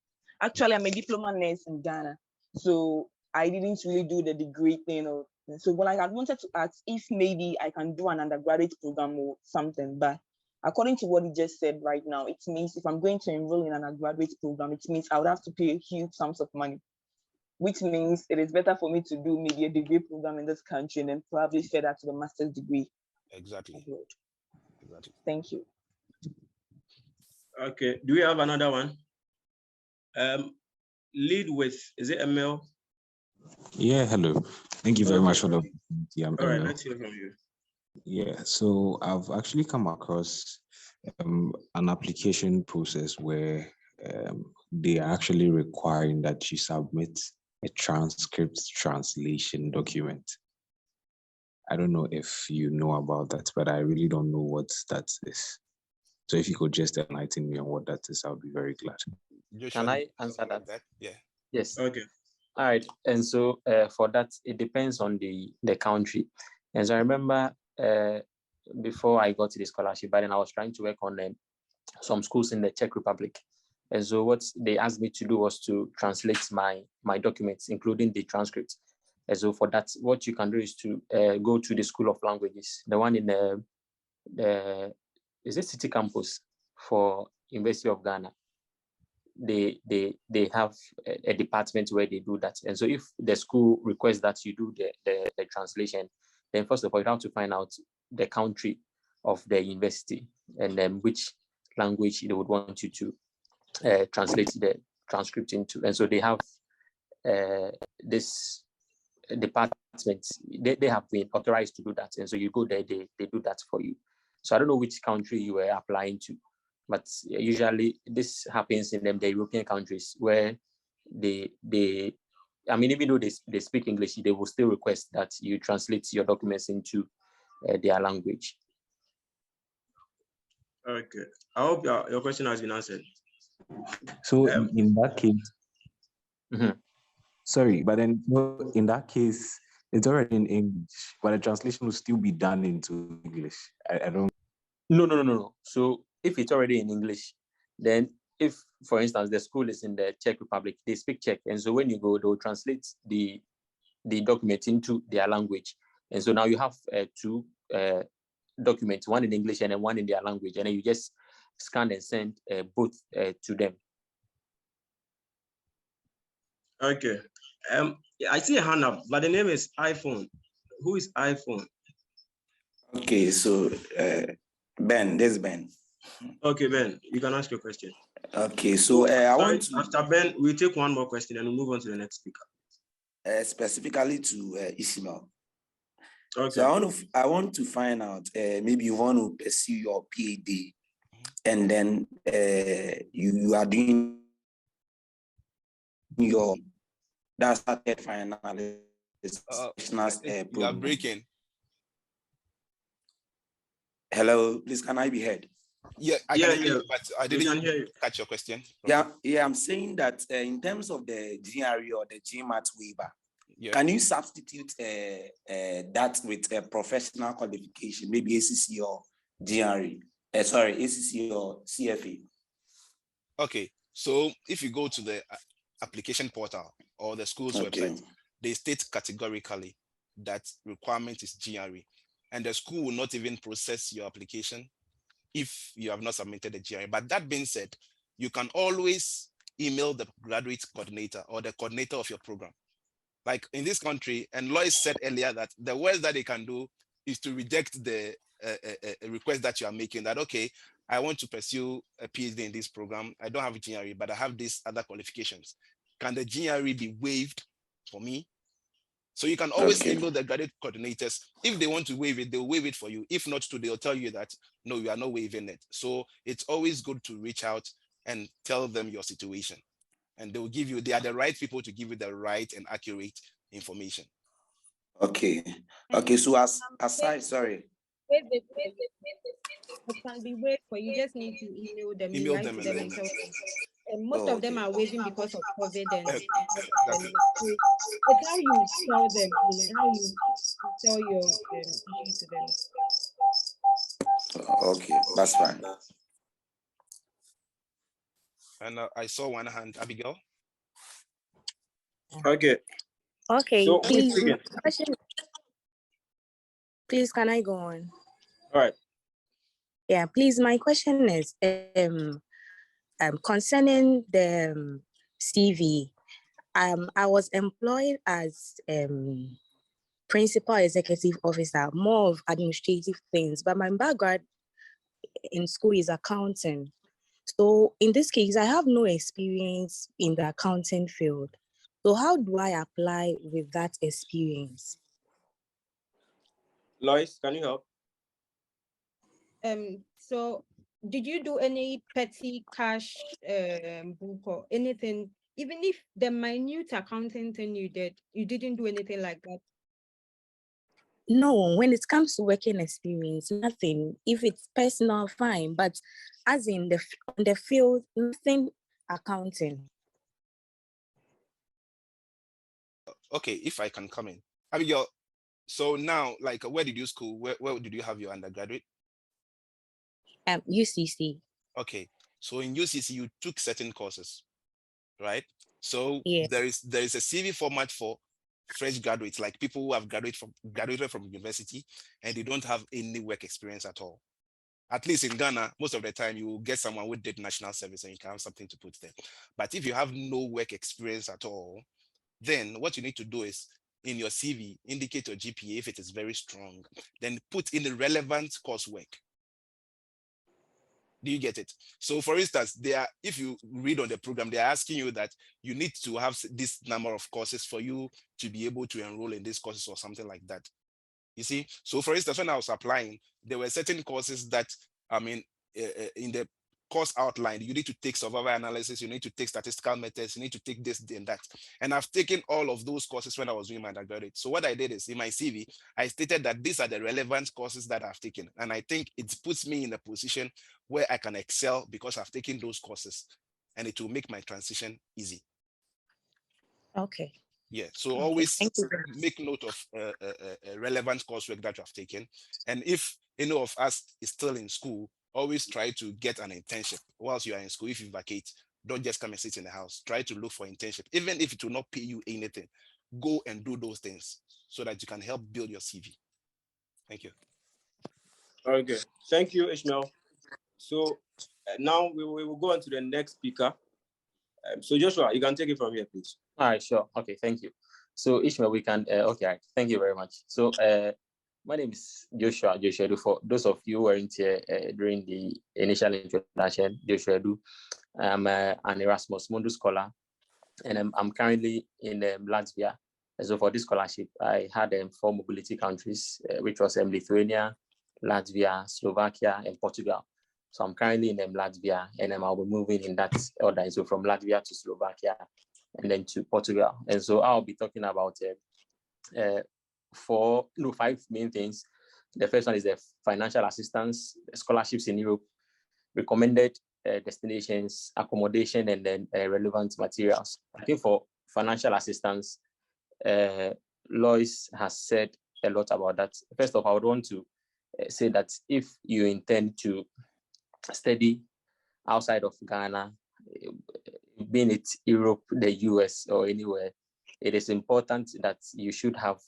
Actually, I'm a diploma nurse in Ghana, so I didn't really do the degree thing. So what I wanted to ask if maybe I can do an undergraduate program or something, but according to what he just said right now, it means if I'm going to enroll in an undergraduate program, it means I would have to pay huge sums of money, which means it is better for me to do maybe a degree program in this country and then probably further to the master's degree. Exactly. Thank you. Okay, do we have another one? Lead with, is it Emil? Yeah, hello. Thank you very much for the opportunity. All right, let's hear from you. Yeah, so I've actually come across an application process where they are actually requiring that you submit a transcript translation document. I don't know if you know about that, but I really don't know what that is. So if you could just enlighten me on what that is, I'll be very glad. Can I answer that? Yeah. Yes. Okay. All right. And so for that, it depends on the country. And so I remember before I got to the scholarship, but then I was trying to work on some schools in the Czech Republic. And so what they asked me to do was to translate my documents, including the transcripts. And so for that, what you can do is to go to the School of Languages, the one in the is it City Campus for University of Ghana. They have a department where they do that. And so if the school requests that you do the translation, then first of all, you have to find out the country of the university and then which language they would want you to translate the transcript into. And so they have this department, they have been authorized to do that. And so you go there, they do that for you. So I don't know which country you were applying to, but usually this happens in the European countries where they I mean, even though they speak English, they will still request that you translate your documents into their language. Okay. I hope your question has been answered. So in that case, sorry, but then in that case, it's already in English, but the translation will still be done into English. I don't. No. So if it's already in English, then if, for instance, the school is in the Czech Republic, they speak Czech, and so when you go, they'll translate the document into their language, and so now you have two documents, one in English and then one in their language, and then you just scan and send both to them. Okay. I see a hand up, but the name is iPhone. Who is iPhone? Okay, so Ben, this is Ben. Okay, Ben, you can ask your question. Okay, so I want to, after Ben, we'll take one more question and we'll move on to the next speaker. Specifically to Ishmael. Okay. So I want to find out, maybe you want to pursue your PhD, and then you are doing your started final you are breaking. Hello, please, can I be heard? Yeah, I can hear you, but I didn't catch your question. Yeah, I'm saying that in terms of the GRE or the GMAT waiver, can you substitute that with a professional qualification, maybe ACC or GRE? ACC or CFA? Okay, so if you go to the application portal or the school's website, they state categorically that requirement is GRE, and the school will not even process your application if you have not submitted the GRE. But that being said, you can always email the graduate coordinator or the coordinator of your program. Like in this country, and Lois said earlier that the worst that they can do is to reject the request that you are making, that, okay, I want to pursue a PhD in this program. I don't have a GRE, but I have these other qualifications. Can the GRE be waived for me? So you can always email the graduate coordinators. If they want to waive it, they'll waive it for you. If not to, they'll tell you that, no, you are not waiving it. So it's always good to reach out and tell them your situation. And they will give you, they are the right people to give you the right and accurate information. Okay. So aside, sorry. It can be waived, but you just need to email them. Email them and and tell them. And most of them are waiving because of COVID. And it's how you tell them, how you tell your issue to them. Okay, that's fine. And I saw one hand, Abigail. Okay. Okay, So, please, can I go on? All right. Yeah, please, my question is concerning the CV. I was employed as principal executive officer, more of administrative things, but my background in school is accounting. So in this case, I have no experience in the accounting field. So how do I apply with that experience? Lois, can you help? So did you do any petty cash book or anything? Even if the minute accounting thing you did, you didn't do anything like that? No, when it comes to working experience, nothing. If it's personal, fine. But as in the field, nothing accounting. Okay, if I can come in. Abigail, so now, like, where did you school? Where did you have your undergraduate? UCC. Okay, so in UCC, you took certain courses, right? So yeah. there is a CV format for fresh graduates, like people who have graduated from university and they don't have any work experience at all. At least in Ghana, most of the time you will get someone who did national service and you can have something to put there. But if you have no work experience at all, then what you need to do is in your CV, indicate your GPA if it is very strong, then put in the relevant coursework. Do you get it? So for instance, if you read on the program, they're asking you that you need to have this number of courses for you to be able to enroll in these courses or something like that. You see? So for instance, when I was applying, there were certain courses that, I mean, in the course outline, you need to take survival analysis, you need to take statistical methods, you need to take this and that. And I've taken all of those courses when I was doing my undergraduate. So what I did is in my CV, I stated that these are the relevant courses that I've taken. And I think it puts me in a position where I can excel because I've taken those courses, and it will make my transition easy. Okay. Yeah, so Okay, always thank you. make note of relevant coursework that you have taken. And if any of us is still in school, always try to get an internship whilst you are in school. If you vacate, don't just come and sit in the house. Try to look for internship. Even if it will not pay you anything, go and do those things so that you can help build your CV. Thank you. Okay, thank you, Ishmael. So now we will go on to the next speaker. So Joshua, you can take it from here, please. All right, sure. Okay, thank you. So Ishmael, we can, okay, thank you very much. So my name is Joshua Du. For those of you who weren't here during the initial introduction, Joshua Du. I'm an Erasmus Mundus scholar, and I'm currently in Latvia. And so for this scholarship, I had 4 mobility countries, which was Lithuania, Latvia, Slovakia, and Portugal. So I'm currently in Latvia, and I'll be moving in that order. So from Latvia to Slovakia, and then to Portugal. And so I'll be talking about 5 main things. The first one is the financial assistance, scholarships in Europe, recommended destinations, accommodation, and then relevant materials. I think for financial assistance, Lois has said a lot about that. First of all, I would want to say that if you intend to study outside of Ghana, being it Europe, the US, or anywhere, it is important that you should have,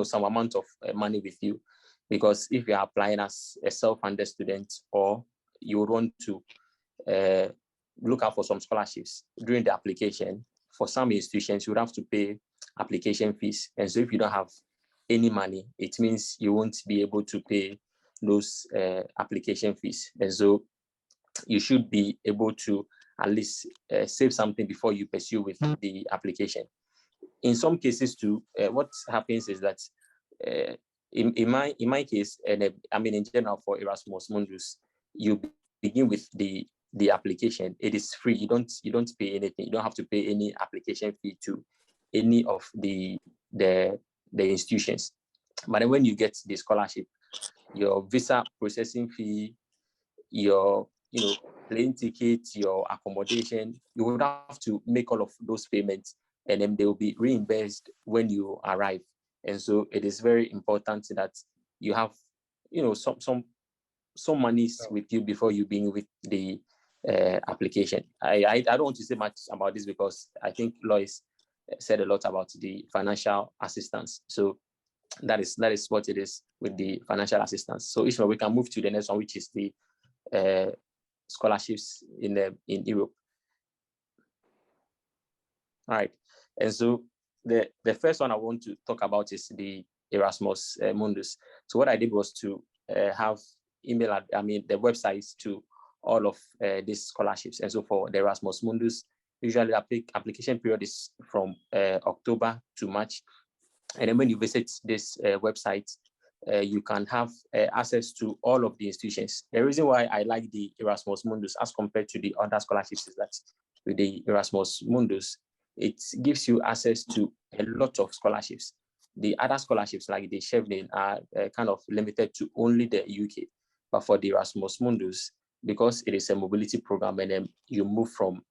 some amount of money with you, because if you are applying as a self-funded student, or you would want to look out for some scholarships during the application, for some institutions, you would have to pay application fees. And so if you don't have any money, it means you won't be able to pay those application fees. And so you should be able to at least save something before you pursue with the application. In some cases too, what happens is that in my case, and I mean in general for Erasmus Mundus, you begin with the application. It is free. You don't pay anything. You don't have to pay any application fee to any of the institutions. But then when you get the scholarship, your visa processing fee, your plane ticket, your accommodation, you would have to make all of those payments, and then they will be reimbursed when you arrive. And so it is very important that you have some monies with you before you begin with the application. I don't want to say much about this because I think Lois said a lot about the financial assistance. So that is what it is with the financial assistance. So Ishmael, we can move to the next one, which is the scholarships in Europe. All right, and so the first one I want to talk about is the Erasmus Mundus. So what I did was to have the websites to all of these scholarships. And so for the Erasmus Mundus, usually application period is from October to March. And then when you visit this website, you can have access to all of the institutions. The reason why I like the Erasmus Mundus as compared to the other scholarships is that with the Erasmus Mundus, it gives you access to a lot of scholarships. The other scholarships like the Chevening are kind of limited to only the UK. But for the Erasmus Mundus, because it is a mobility program and then you move from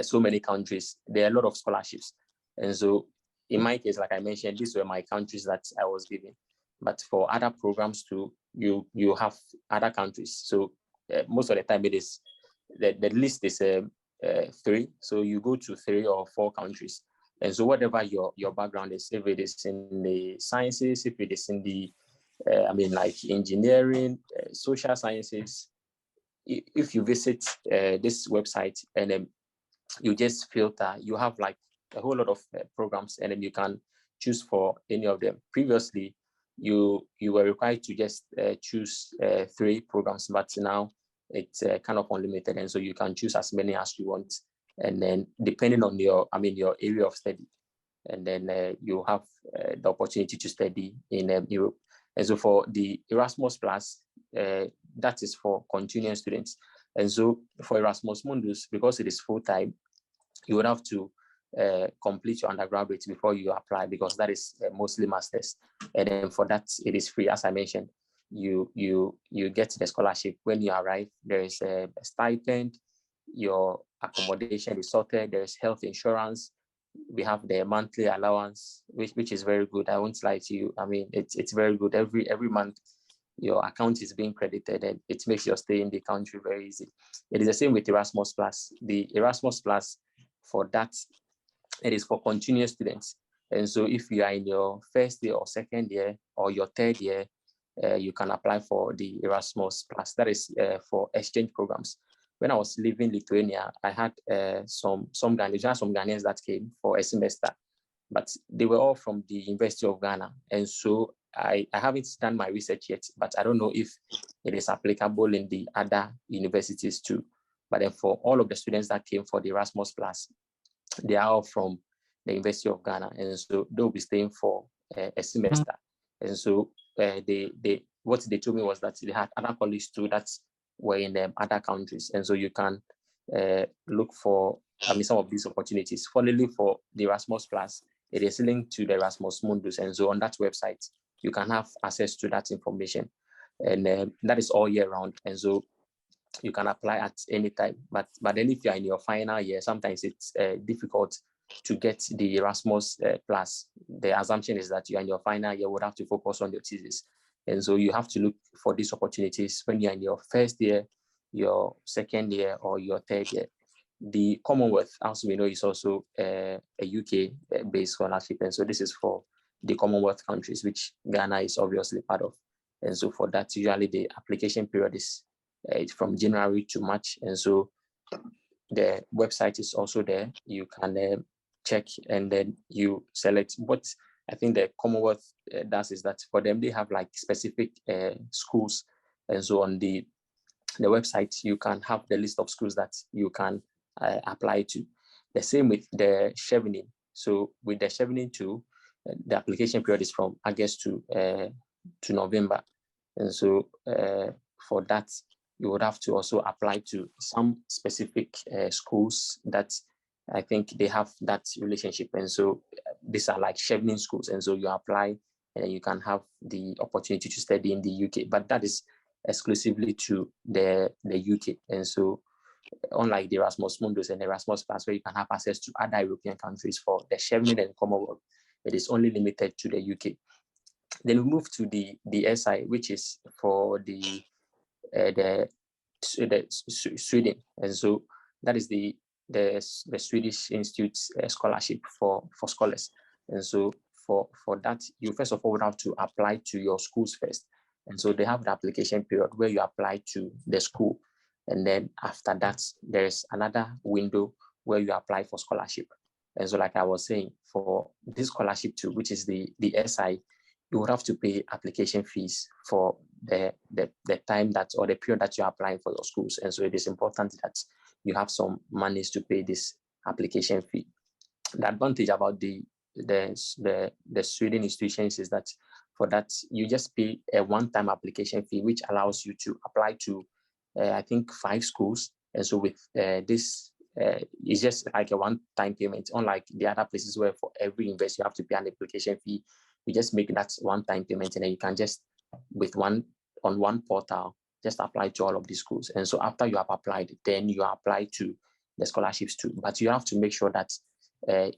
so many countries, there are a lot of scholarships. And so in my case, like I mentioned, these were my countries that I was given. But for other programs too, you have other countries. So most of the time it is, the list is 3. So you go to 3 or 4 countries. And so whatever your background is, if it is in the sciences, if it is in the, like engineering, social sciences, if you visit this website and then you just filter, you have like a whole lot of programs, and then you can choose for any of them. Previously, you were required to just choose 3 programs, but now it's kind of unlimited, and so you can choose as many as you want. And then depending on your area of study, and then you have the opportunity to study in Europe. And so for the Erasmus Plus, that is for continuing students. And so for Erasmus Mundus, because it is full-time, you would have to complete your undergraduate before you apply, because that is mostly masters. And then for that, it is free. As I mentioned, you get the scholarship when you arrive. There is a stipend, your accommodation is sorted, there is health insurance. We have the monthly allowance, which is very good. I won't lie to you. I mean, it's very good. Every month, your account is being credited, and it makes your stay in the country very easy. It is the same with Erasmus Plus. The Erasmus Plus, for that, it is for continuous students. And so if you are in your first year or second year or your third year, you can apply for the Erasmus Plus. That is for exchange programs. When I was leaving Lithuania, I had some Ghanaians that came for a semester, but they were all from the University of Ghana. And so I haven't done my research yet, but I don't know if it is applicable in the other universities too. But then for all of the students that came for the Erasmus Plus, they are all from the University of Ghana. And so they'll be staying for a semester. And so what they told me was that they had other colleagues too that were in other countries. And so you can look for, some of these opportunities. Funnily, for the Erasmus Plus, it is linked to the Erasmus Mundus. And so on that website, you can have access to that information. And that is all year round. And so you can apply at any time. But then if you're in your final year, sometimes it's difficult to get the Erasmus Plus. The assumption is that you're in your final year, would have to focus on your thesis. And so you have to look for these opportunities when you're in your first year, your second year, or your third year. The Commonwealth, as we know, is also a UK-based scholarship. And so this is for the Commonwealth countries, which Ghana is obviously part of. And so for that, usually the application period is from January to March. And so the website is also there. You can check, and then you select. What I think the Commonwealth does is that for them, they have like specific schools. And so on the website, you can have the list of schools that you can apply to. The same with the Chevening. So with the Chevening too, the application period is from August to November. And so for that, you would have to also apply to some specific schools that I think they have that relationship. And so these are like Chevening schools. And so you apply, and you can have the opportunity to study in the UK. But that is exclusively to the UK. And so unlike the Erasmus Mundus and Erasmus Plus, where you can have access to other European countries, for the Chevening and Commonwealth, it is only limited to the UK. Then we move to the SI, which is for the Sweden. And so that is the Swedish Institute's scholarship for scholars. And so for that, you first of all would have to apply to your schools first. And so they have the application period where you apply to the school. And then after that, there's another window where you apply for scholarship. And so like I was saying, for this scholarship too, which is the SI, you would have to pay application fees for the time that, or the period that you're applying for your schools. And so it is important that you have some monies to pay this application fee. The advantage about the Sweden institutions is that for that, you just pay a one-time application fee, which allows you to apply to, I think, 5 schools. And so with this, it's just like a one-time payment, unlike the other places where for every university you have to pay an application fee. You just make that one-time payment, and then you can just, on one portal, just apply to all of these schools. And so after you have applied, then you apply to the scholarships too. But you have to make sure that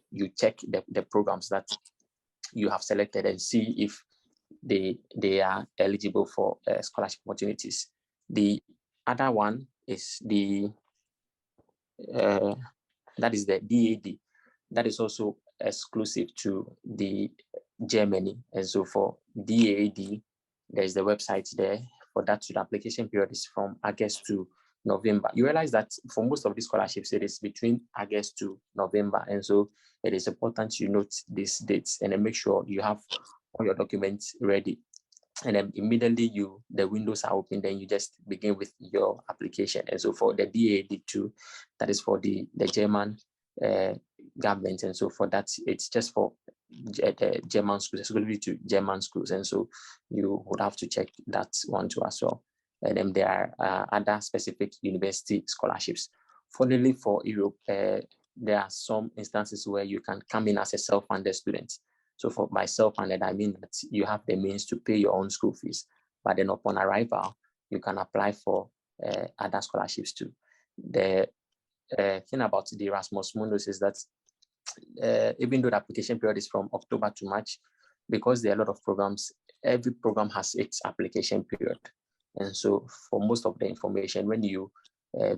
you check the programs that you have selected and see if they are eligible for scholarship opportunities. The other one is that is the DAD. That is also exclusive to the Germany. And so for DAAD, there's the website there. For that, the application period is from August to November. You realize that for most of these scholarships, it is between August to November. And so it is important you note these dates and then make sure you have all your documents ready. And then immediately the windows are open, then you just begin with your application. And so for the DAD2, that is for the German government. And so for that, it's just for the German schools, exclusively to German schools. And so you would have to check that one too as well. And then there are other specific university scholarships. Finally, for Europe, there are some instances where you can come in as a self-funded student. So for by self-funded, I mean that you have the means to pay your own school fees, but then upon arrival, you can apply for other scholarships too. The thing about the Erasmus Mundus is that even though the application period is from October to March, because there are a lot of programs, every program has its application period. And so for most of the information, when you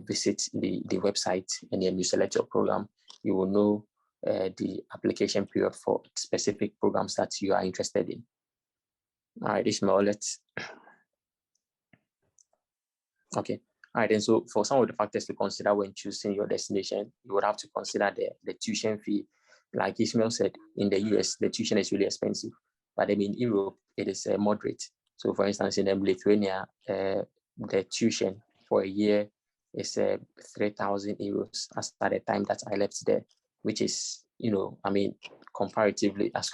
visit the website and then you select your program, you will know the application period for specific programs that you are interested in. All right, Ishmael, let's. Okay. All right, and so for some of the factors to consider when choosing your destination, you would have to consider the tuition fee. Like Ishmael said, in the US, the tuition is really expensive, but I mean, in Europe, it is moderate. So for instance, in Lithuania, the tuition for a year is 3,000 euros as at the time that I left there, which is, I mean, comparatively as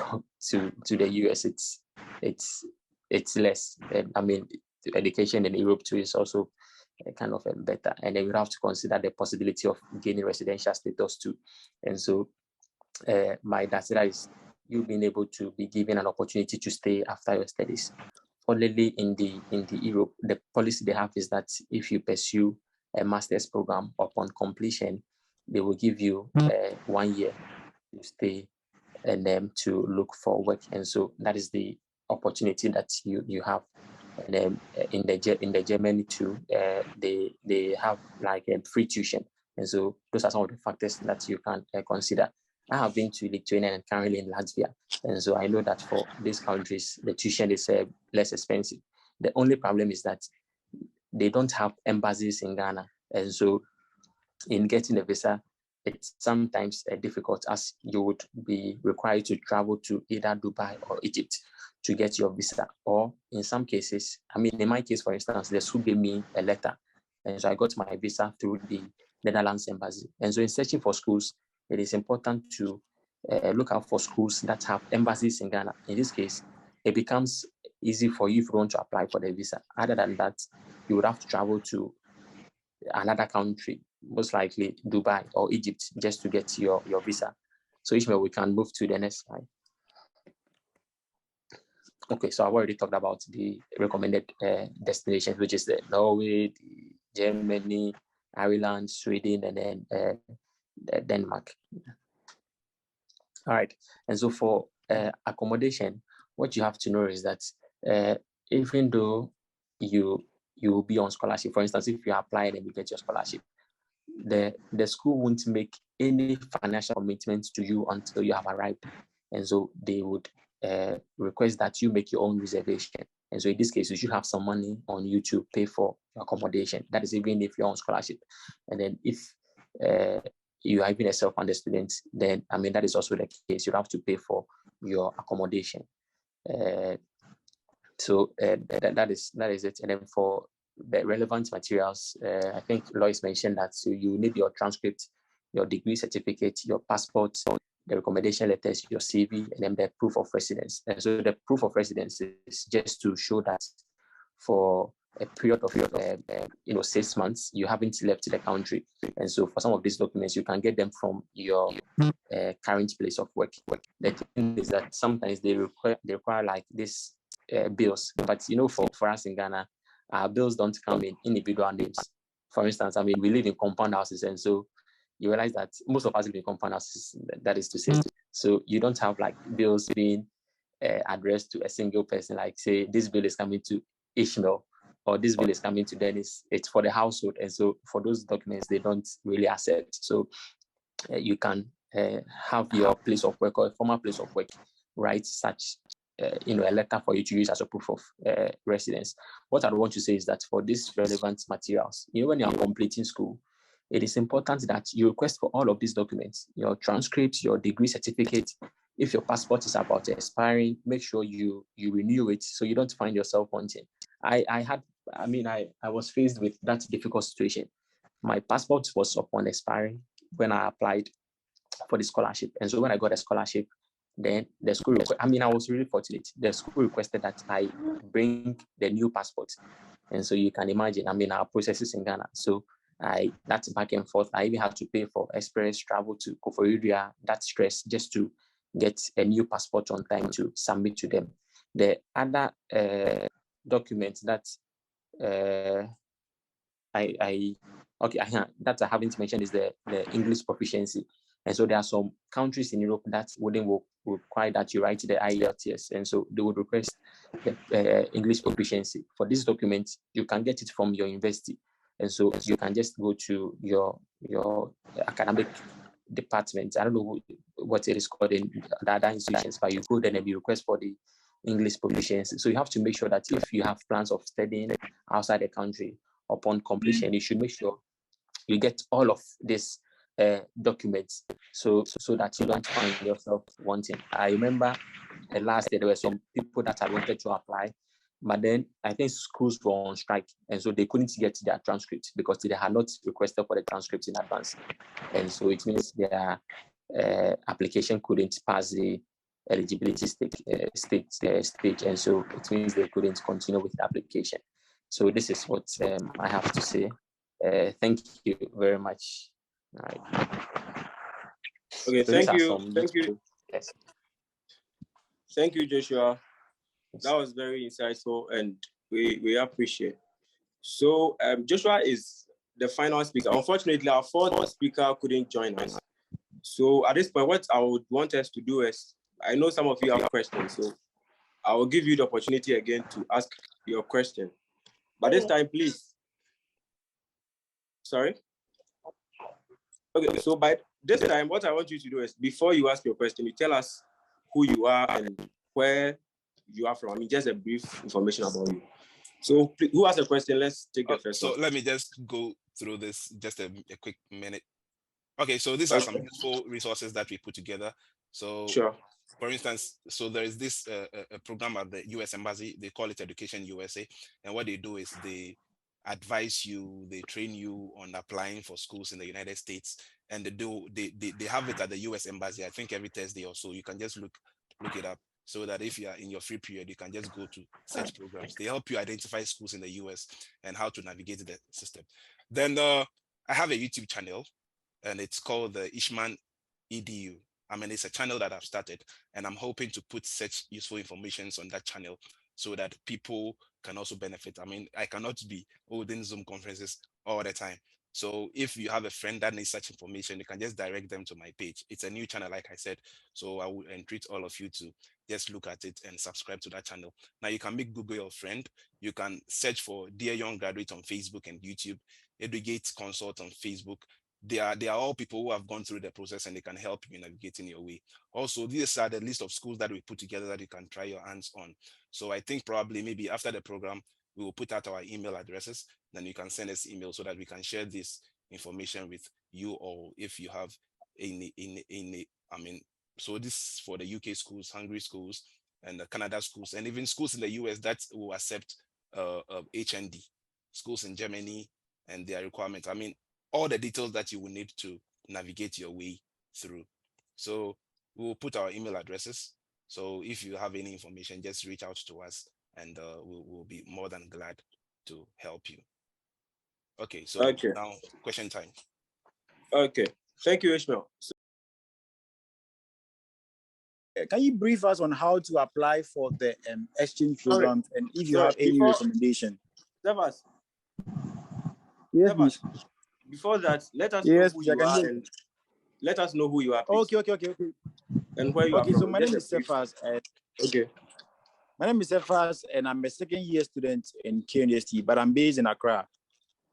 to the US, it's less. I mean, education in Europe too is also kind of better. And then you have to consider the possibility of gaining residential status too. And so my that is you being able to be given an opportunity to stay after your studies. Only in the Europe, the policy they have is that if you pursue a master's program upon completion, they will give you 1 year to stay and then to look for work. And so that is the opportunity that you have. And then in the Germany too, they have like a free tuition. And so those are some of the factors that you can consider. I have been to Lithuania and currently in Latvia. And so I know that for these countries, the tuition is less expensive. The only problem is that they don't have embassies in Ghana. And so in getting a visa, it's sometimes difficult, as you would be required to travel to either Dubai or Egypt to get your visa. Or in some cases, I mean, in my case, for instance, they should give me a letter. And so I got my visa through the Netherlands embassy. And so in searching for schools, it is important to look out for schools that have embassies in Ghana. In this case, it becomes easy for you if you want to apply for the visa. Other than that, you would have to travel to another country, most likely Dubai or Egypt, just to get your visa. So Ishmael, we can move to the next slide. Okay, so I've already talked about the recommended destinations, which is the Norway, the Germany, Ireland, Sweden, and then Denmark. All right, and so for accommodation, what you have to know is that even though you will be on scholarship, for instance, if you apply and you get your scholarship, the school won't make any financial commitments to you until you have arrived. And so they would request that you make your own reservation. And so in this case, you should have some money on you to pay for your accommodation. That is even if you're on scholarship. And then if you are even a self-funded student, then I mean that is also the case. You have to pay for your accommodation. So that is it. And then for the relevant materials, I think Lois mentioned that so you need your transcript, your degree certificate, your passport, the recommendation letters, your CV, and then the proof of residence. And so the proof of residence is just to show that for a period of 6 months, you haven't left the country. And so for some of these documents, you can get them from your current place of work. The thing is that sometimes they require like this bills, but for us in Ghana, our bills don't come in individual names. For instance, I mean, we live in compound houses, and so you realize that most of us live in compound houses, that is to say, so you don't have like bills being addressed to a single person, like say this bill is coming to Ishmael or this bill is coming to Dennis. It's for the household. And so for those documents, they don't really accept. So you can have your place of work or a former place of work write such a letter for you to use as a proof of residence. What I want to say is that for these relevant materials, when you are completing school, it is important that you request for all of these documents, your transcripts, your degree certificate. If your passport is about expiring, make sure you renew it so you don't find yourself wanting. I was faced with that difficult situation. My passport was upon expiring when I applied for the scholarship. And so when I got a scholarship, then the school, I was really fortunate. The school requested that I bring the new passport. And so you can imagine, our processes in Ghana. So that's back and forth. I even had to pay for express travel to Koforidua, that stress, just to get a new passport on time to submit to them. The other document that that I haven't mentioned is the English proficiency. And so there are some countries in Europe that wouldn't require that you write the IELTS, and so they would request the English proficiency. For this document, you can get it from your university, and so you can just go to your academic department. I don't know what it is called in the other institutions, but you go there and you request for the English proficiency. So you have to make sure that if you have plans of studying outside the country, upon completion, you should make sure you get all of these documents so that you don't find yourself wanting. I remember last year there were some people that I wanted to apply, but then I think schools were on strike, and so they couldn't get their transcripts because they had not requested for the transcripts in advance, and so it means their application couldn't pass the eligibility stage, and so it means they couldn't continue with the application. So this is what I have to say. Thank you very much. All right. Okay, So thank you. Yes. Thank you, Joshua. That was very insightful, and we appreciate. So Joshua is the final speaker. Unfortunately, our fourth speaker couldn't join us. So at this point, what I would want us to do is, I know some of you have questions, so I will give you the opportunity again to ask your question. But this time, please. Sorry? Okay, so by this time, what I want you to do is, before you ask your question, you tell us who you are and where you are from. Just a brief information about you. So please, who has a question? Let's take the first one. So let me just go through this, just a quick minute. Okay, so these are some useful resources that we put together. So sure. For instance, so there is this a program at the US Embassy. They call it Education USA. And what they do is they advise you, they train you on applying for schools in the United States. And they have it at the US Embassy, I think every Thursday or so. You can just look it up, so that if you are in your free period, you can just go to such programs. They help you identify schools in the US and how to navigate the system. Then I have a YouTube channel, and it's called the Ishman EDU. It's a channel that I've started, and I'm hoping to put such useful information on that channel so that people can also benefit. I cannot be holding Zoom conferences all the time. So if you have a friend that needs such information, you can just direct them to my page. It's a new channel, like I said. So I will entreat all of you to just look at it and subscribe to that channel. Now you can make Google your friend. You can search for Dear Young Graduate on Facebook and YouTube, Educate Consult on Facebook. They are all people who have gone through the process, and they can help you navigating your way. Also, these are the list of schools that we put together that you can try your hands on. So I think probably maybe after the program, we will put out our email addresses. Then you can send us email so that we can share this information with you, or if you have so this is for the UK schools, Hungary schools, and the Canada schools, and even schools in the US that will accept HND, schools in Germany and their requirements. All the details that you will need to navigate your way through. So we'll put our email addresses. So if you have any information, just reach out to us, and we'll be more than glad to help you. Okay, so now question time. Okay, thank you, Ishmael. Can you brief us on how to apply for the exchange program, and if you have any recommendation? Sebas. Yes, Sebas, before that, let us know who you are, and let us know who you are, please. Okay. And where you are from. So my name is Cephas. Okay. My name is Cephas, and I'm a second-year student in KNST, but I'm based in Accra.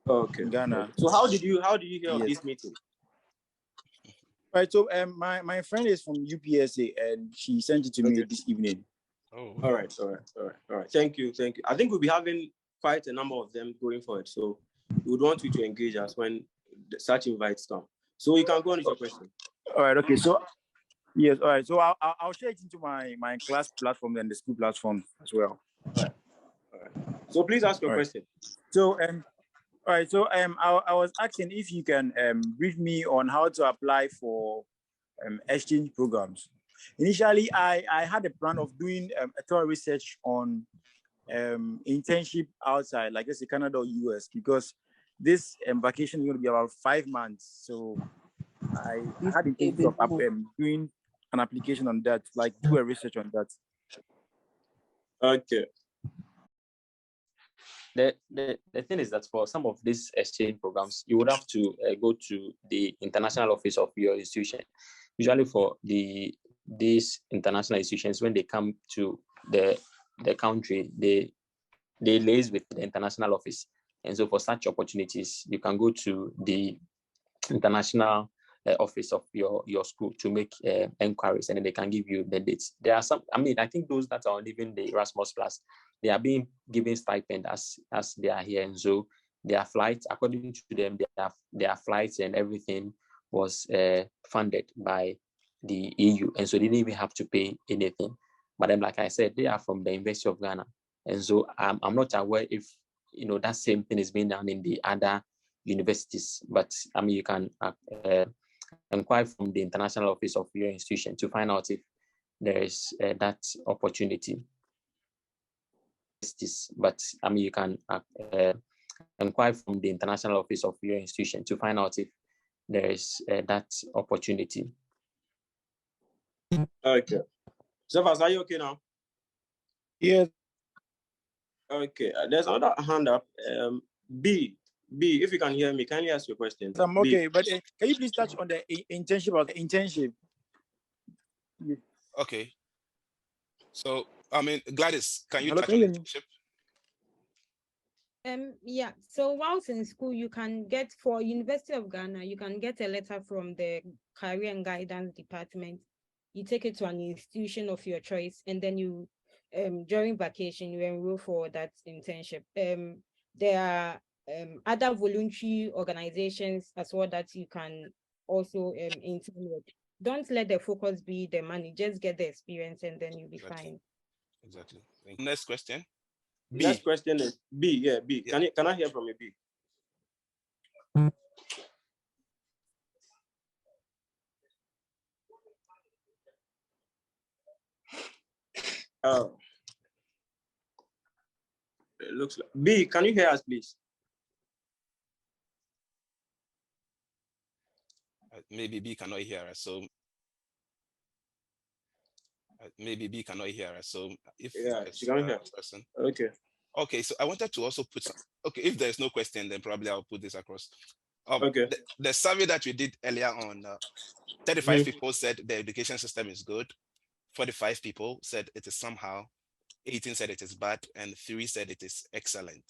Okay. Ghana. So how did you hear of this meeting? Right. So my friend is from UPSA and she sent it to me this evening. Oh. All right. Thank you. I think we'll be having quite a number of them going for it. So we would want you to engage us when such invites come. So you can go on with your question. All right. Okay. So yes. All right. So I'll share it into my class platform and the school platform as well. All right. So please ask your question. So all right. So I was asking if you can brief me on how to apply for exchange programs. Initially, I had a plan of doing a thorough research on internship outside, like let's say Canada or US, because this vacation is going to be about 5 months. So I had intention of doing an application on that, like do a research on that. Okay. The thing is that for some of these exchange programs, you would have to go to the international office of your institution. Usually for these international institutions, when they come to the country, they liaise with the international office. And so for such opportunities, you can go to the international office of your school to make inquiries, and then they can give you the dates. There are some, I think those that are living the Erasmus Plus, they are being given stipend as they are here. And so their flights, according to them, their flights and everything was funded by the EU. And so they didn't even have to pay anything. But then, like I said, they are from the University of Ghana. And so I'm not aware if, that same thing is being done in the other universities. But you can inquire from the international office of your institution to find out if there is that opportunity. But you can inquire from the international office of your institution to find out if there is that opportunity. Okay. So, are you okay now? Yes. Okay. There's another hand up. B, if you can hear me, kindly ask your question. I'm okay, but can you please touch on the internship? Okay. So, Gladys, can you Hello, touch can on you hear me? internship? Yeah. So whilst in school, you can get, for University of Ghana, you can get a letter from the Career and Guidance Department. You take it to an institution of your choice, and then you, during vacation, you enroll for that internship. There are other voluntary organizations as well that you can also intern with. Don't let the focus be the money. Just get the experience, and then you'll be fine. Exactly. Next question. B. Next question is B. Yeah, B. Yeah. Can I hear from you, B? Oh. It looks like B. Can you hear us, please? Maybe B cannot hear us. So maybe B cannot hear us. So if she can't hear person. Okay. Okay. So I wanted to also put. Okay, if there's no question, then probably I'll put this across. Okay. The survey that we did earlier on, 35 people said the education system is good. 45 people said it is somehow. 18 said it is bad, and 3 said it is excellent.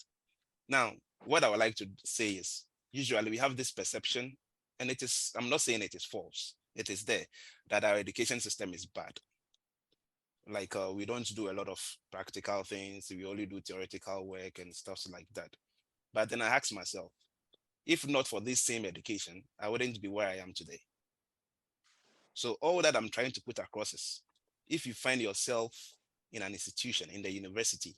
Now, what I would like to say is, usually we have this perception, and it is, I'm not saying it is false, it is there, that our education system is bad. Like we don't do a lot of practical things, we only do theoretical work and stuff like that. But then I ask myself, if not for this same education, I wouldn't be where I am today. So all that I'm trying to put across is, if you find yourself in an institution, in the university,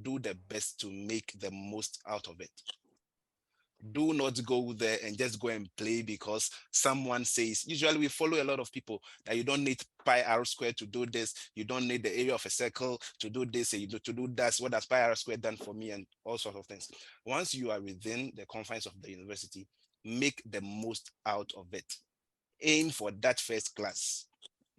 do the best to make the most out of it. Do not go there and just go and play because someone says, usually we follow a lot of people that you don't need pi r squared to do this, you don't need the area of a circle to do this, to do that, what has pi r squared done for me, and all sorts of things. Once you are within the confines of the university, make the most out of it. Aim for that first class,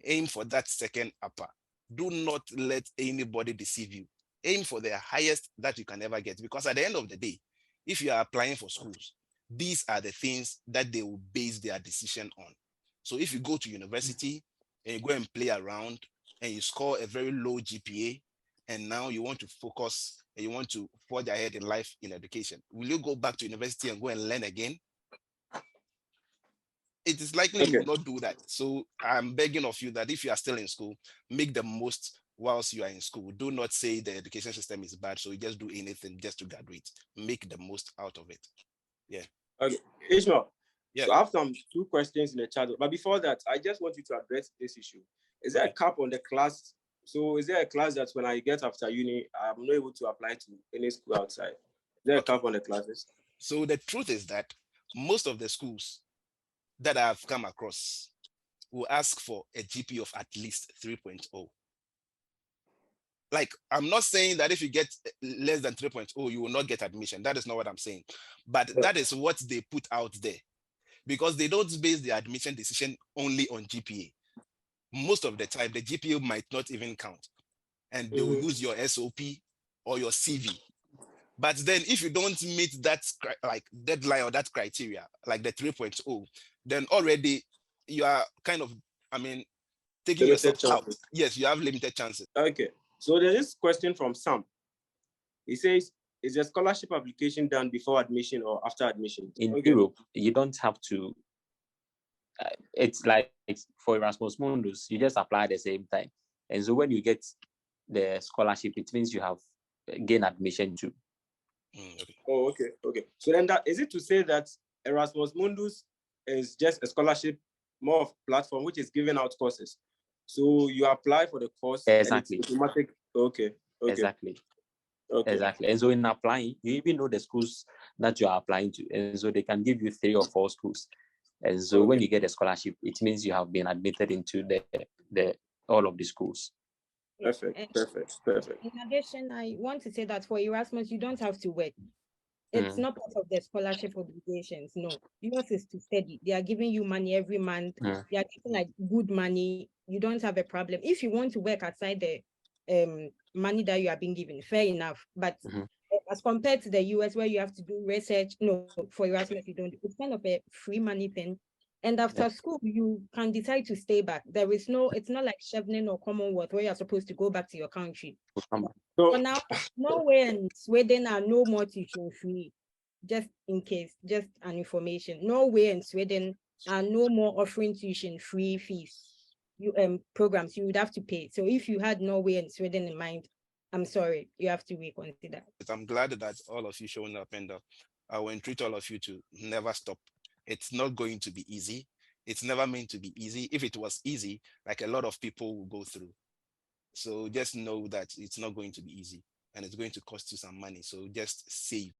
aim for that second upper. Do not let anybody deceive you. Aim for the highest that you can ever get, because at the end of the day, if you are applying for schools, these are the things that they will base their decision on. So if you go to university and you go and play around and you score a very low GPA, and now you want to focus and you want to forge ahead in life in education, will you go back to university and go and learn again? it is likely you will not do that. So I'm begging of you that if you are still in school, make the most whilst you are in school. Do not say the education system is bad, so you just do anything just to graduate. Make the most out of it. Yeah. Okay, Ishmael. Yeah. So I have some 2 questions in the chat, but before that, I just want you to address this issue. Is there a cap on the class? So is there a class that when I get after uni, I'm not able to apply to any school outside? Is there a cap on the classes? So the truth is that most of the schools that I've come across will ask for a GPA of at least 3.0. Like, I'm not saying that if you get less than 3.0, you will not get admission. That is not what I'm saying. But that is what they put out there, because they don't base the admission decision only on GPA. Most of the time, the GPA might not even count, and they will use your SOP or your CV. But then if you don't meet that like deadline or that criteria, like the 3.0, then already you are kind of, taking yourself out. Yes, you have limited chances. Okay. So there's this question from Sam. He says, is a scholarship application done before admission or after admission? In Europe, you don't have to. It's like for Erasmus Mundus, you just apply at the same time. And so when you get the scholarship, it means you have gained admission too. Okay. Oh, okay. So then is it to say that Erasmus Mundus is just a scholarship, more of platform, which is giving out courses? So you apply for the course. Exactly. And it's automatic. Okay. Exactly. And so in applying, you even know the schools that you are applying to. And so they can give you 3 or 4 schools. And so when you get a scholarship, it means you have been admitted into the all of the schools. Perfect. In addition, I want to say that for Erasmus, you don't have to work. It's not part of the scholarship obligations. No, yours is to study. They are giving you money every month. They are giving like good money. You don't have a problem. If you want to work outside the money that you are being given, fair enough. But as compared to the US, where you have to do research, no, for Erasmus you don't. It's kind of a free money thing. And after school, you can decide to stay back. It's not like Chevening or Commonwealth where you're supposed to go back to your country. So now, Norway and Sweden are no more tuition free. Just in case, just an information. Norway and Sweden are no more offering tuition free fees. Programs you would have to pay. So if you had Norway and Sweden in mind, I'm sorry, you have to reconsider. I'm glad that all of you showing up, and I will entreat all of you to never stop. It's not going to be easy. It's never meant to be easy. If it was easy, like a lot of people will go through. So just know that it's not going to be easy, and it's going to cost you some money. So just save.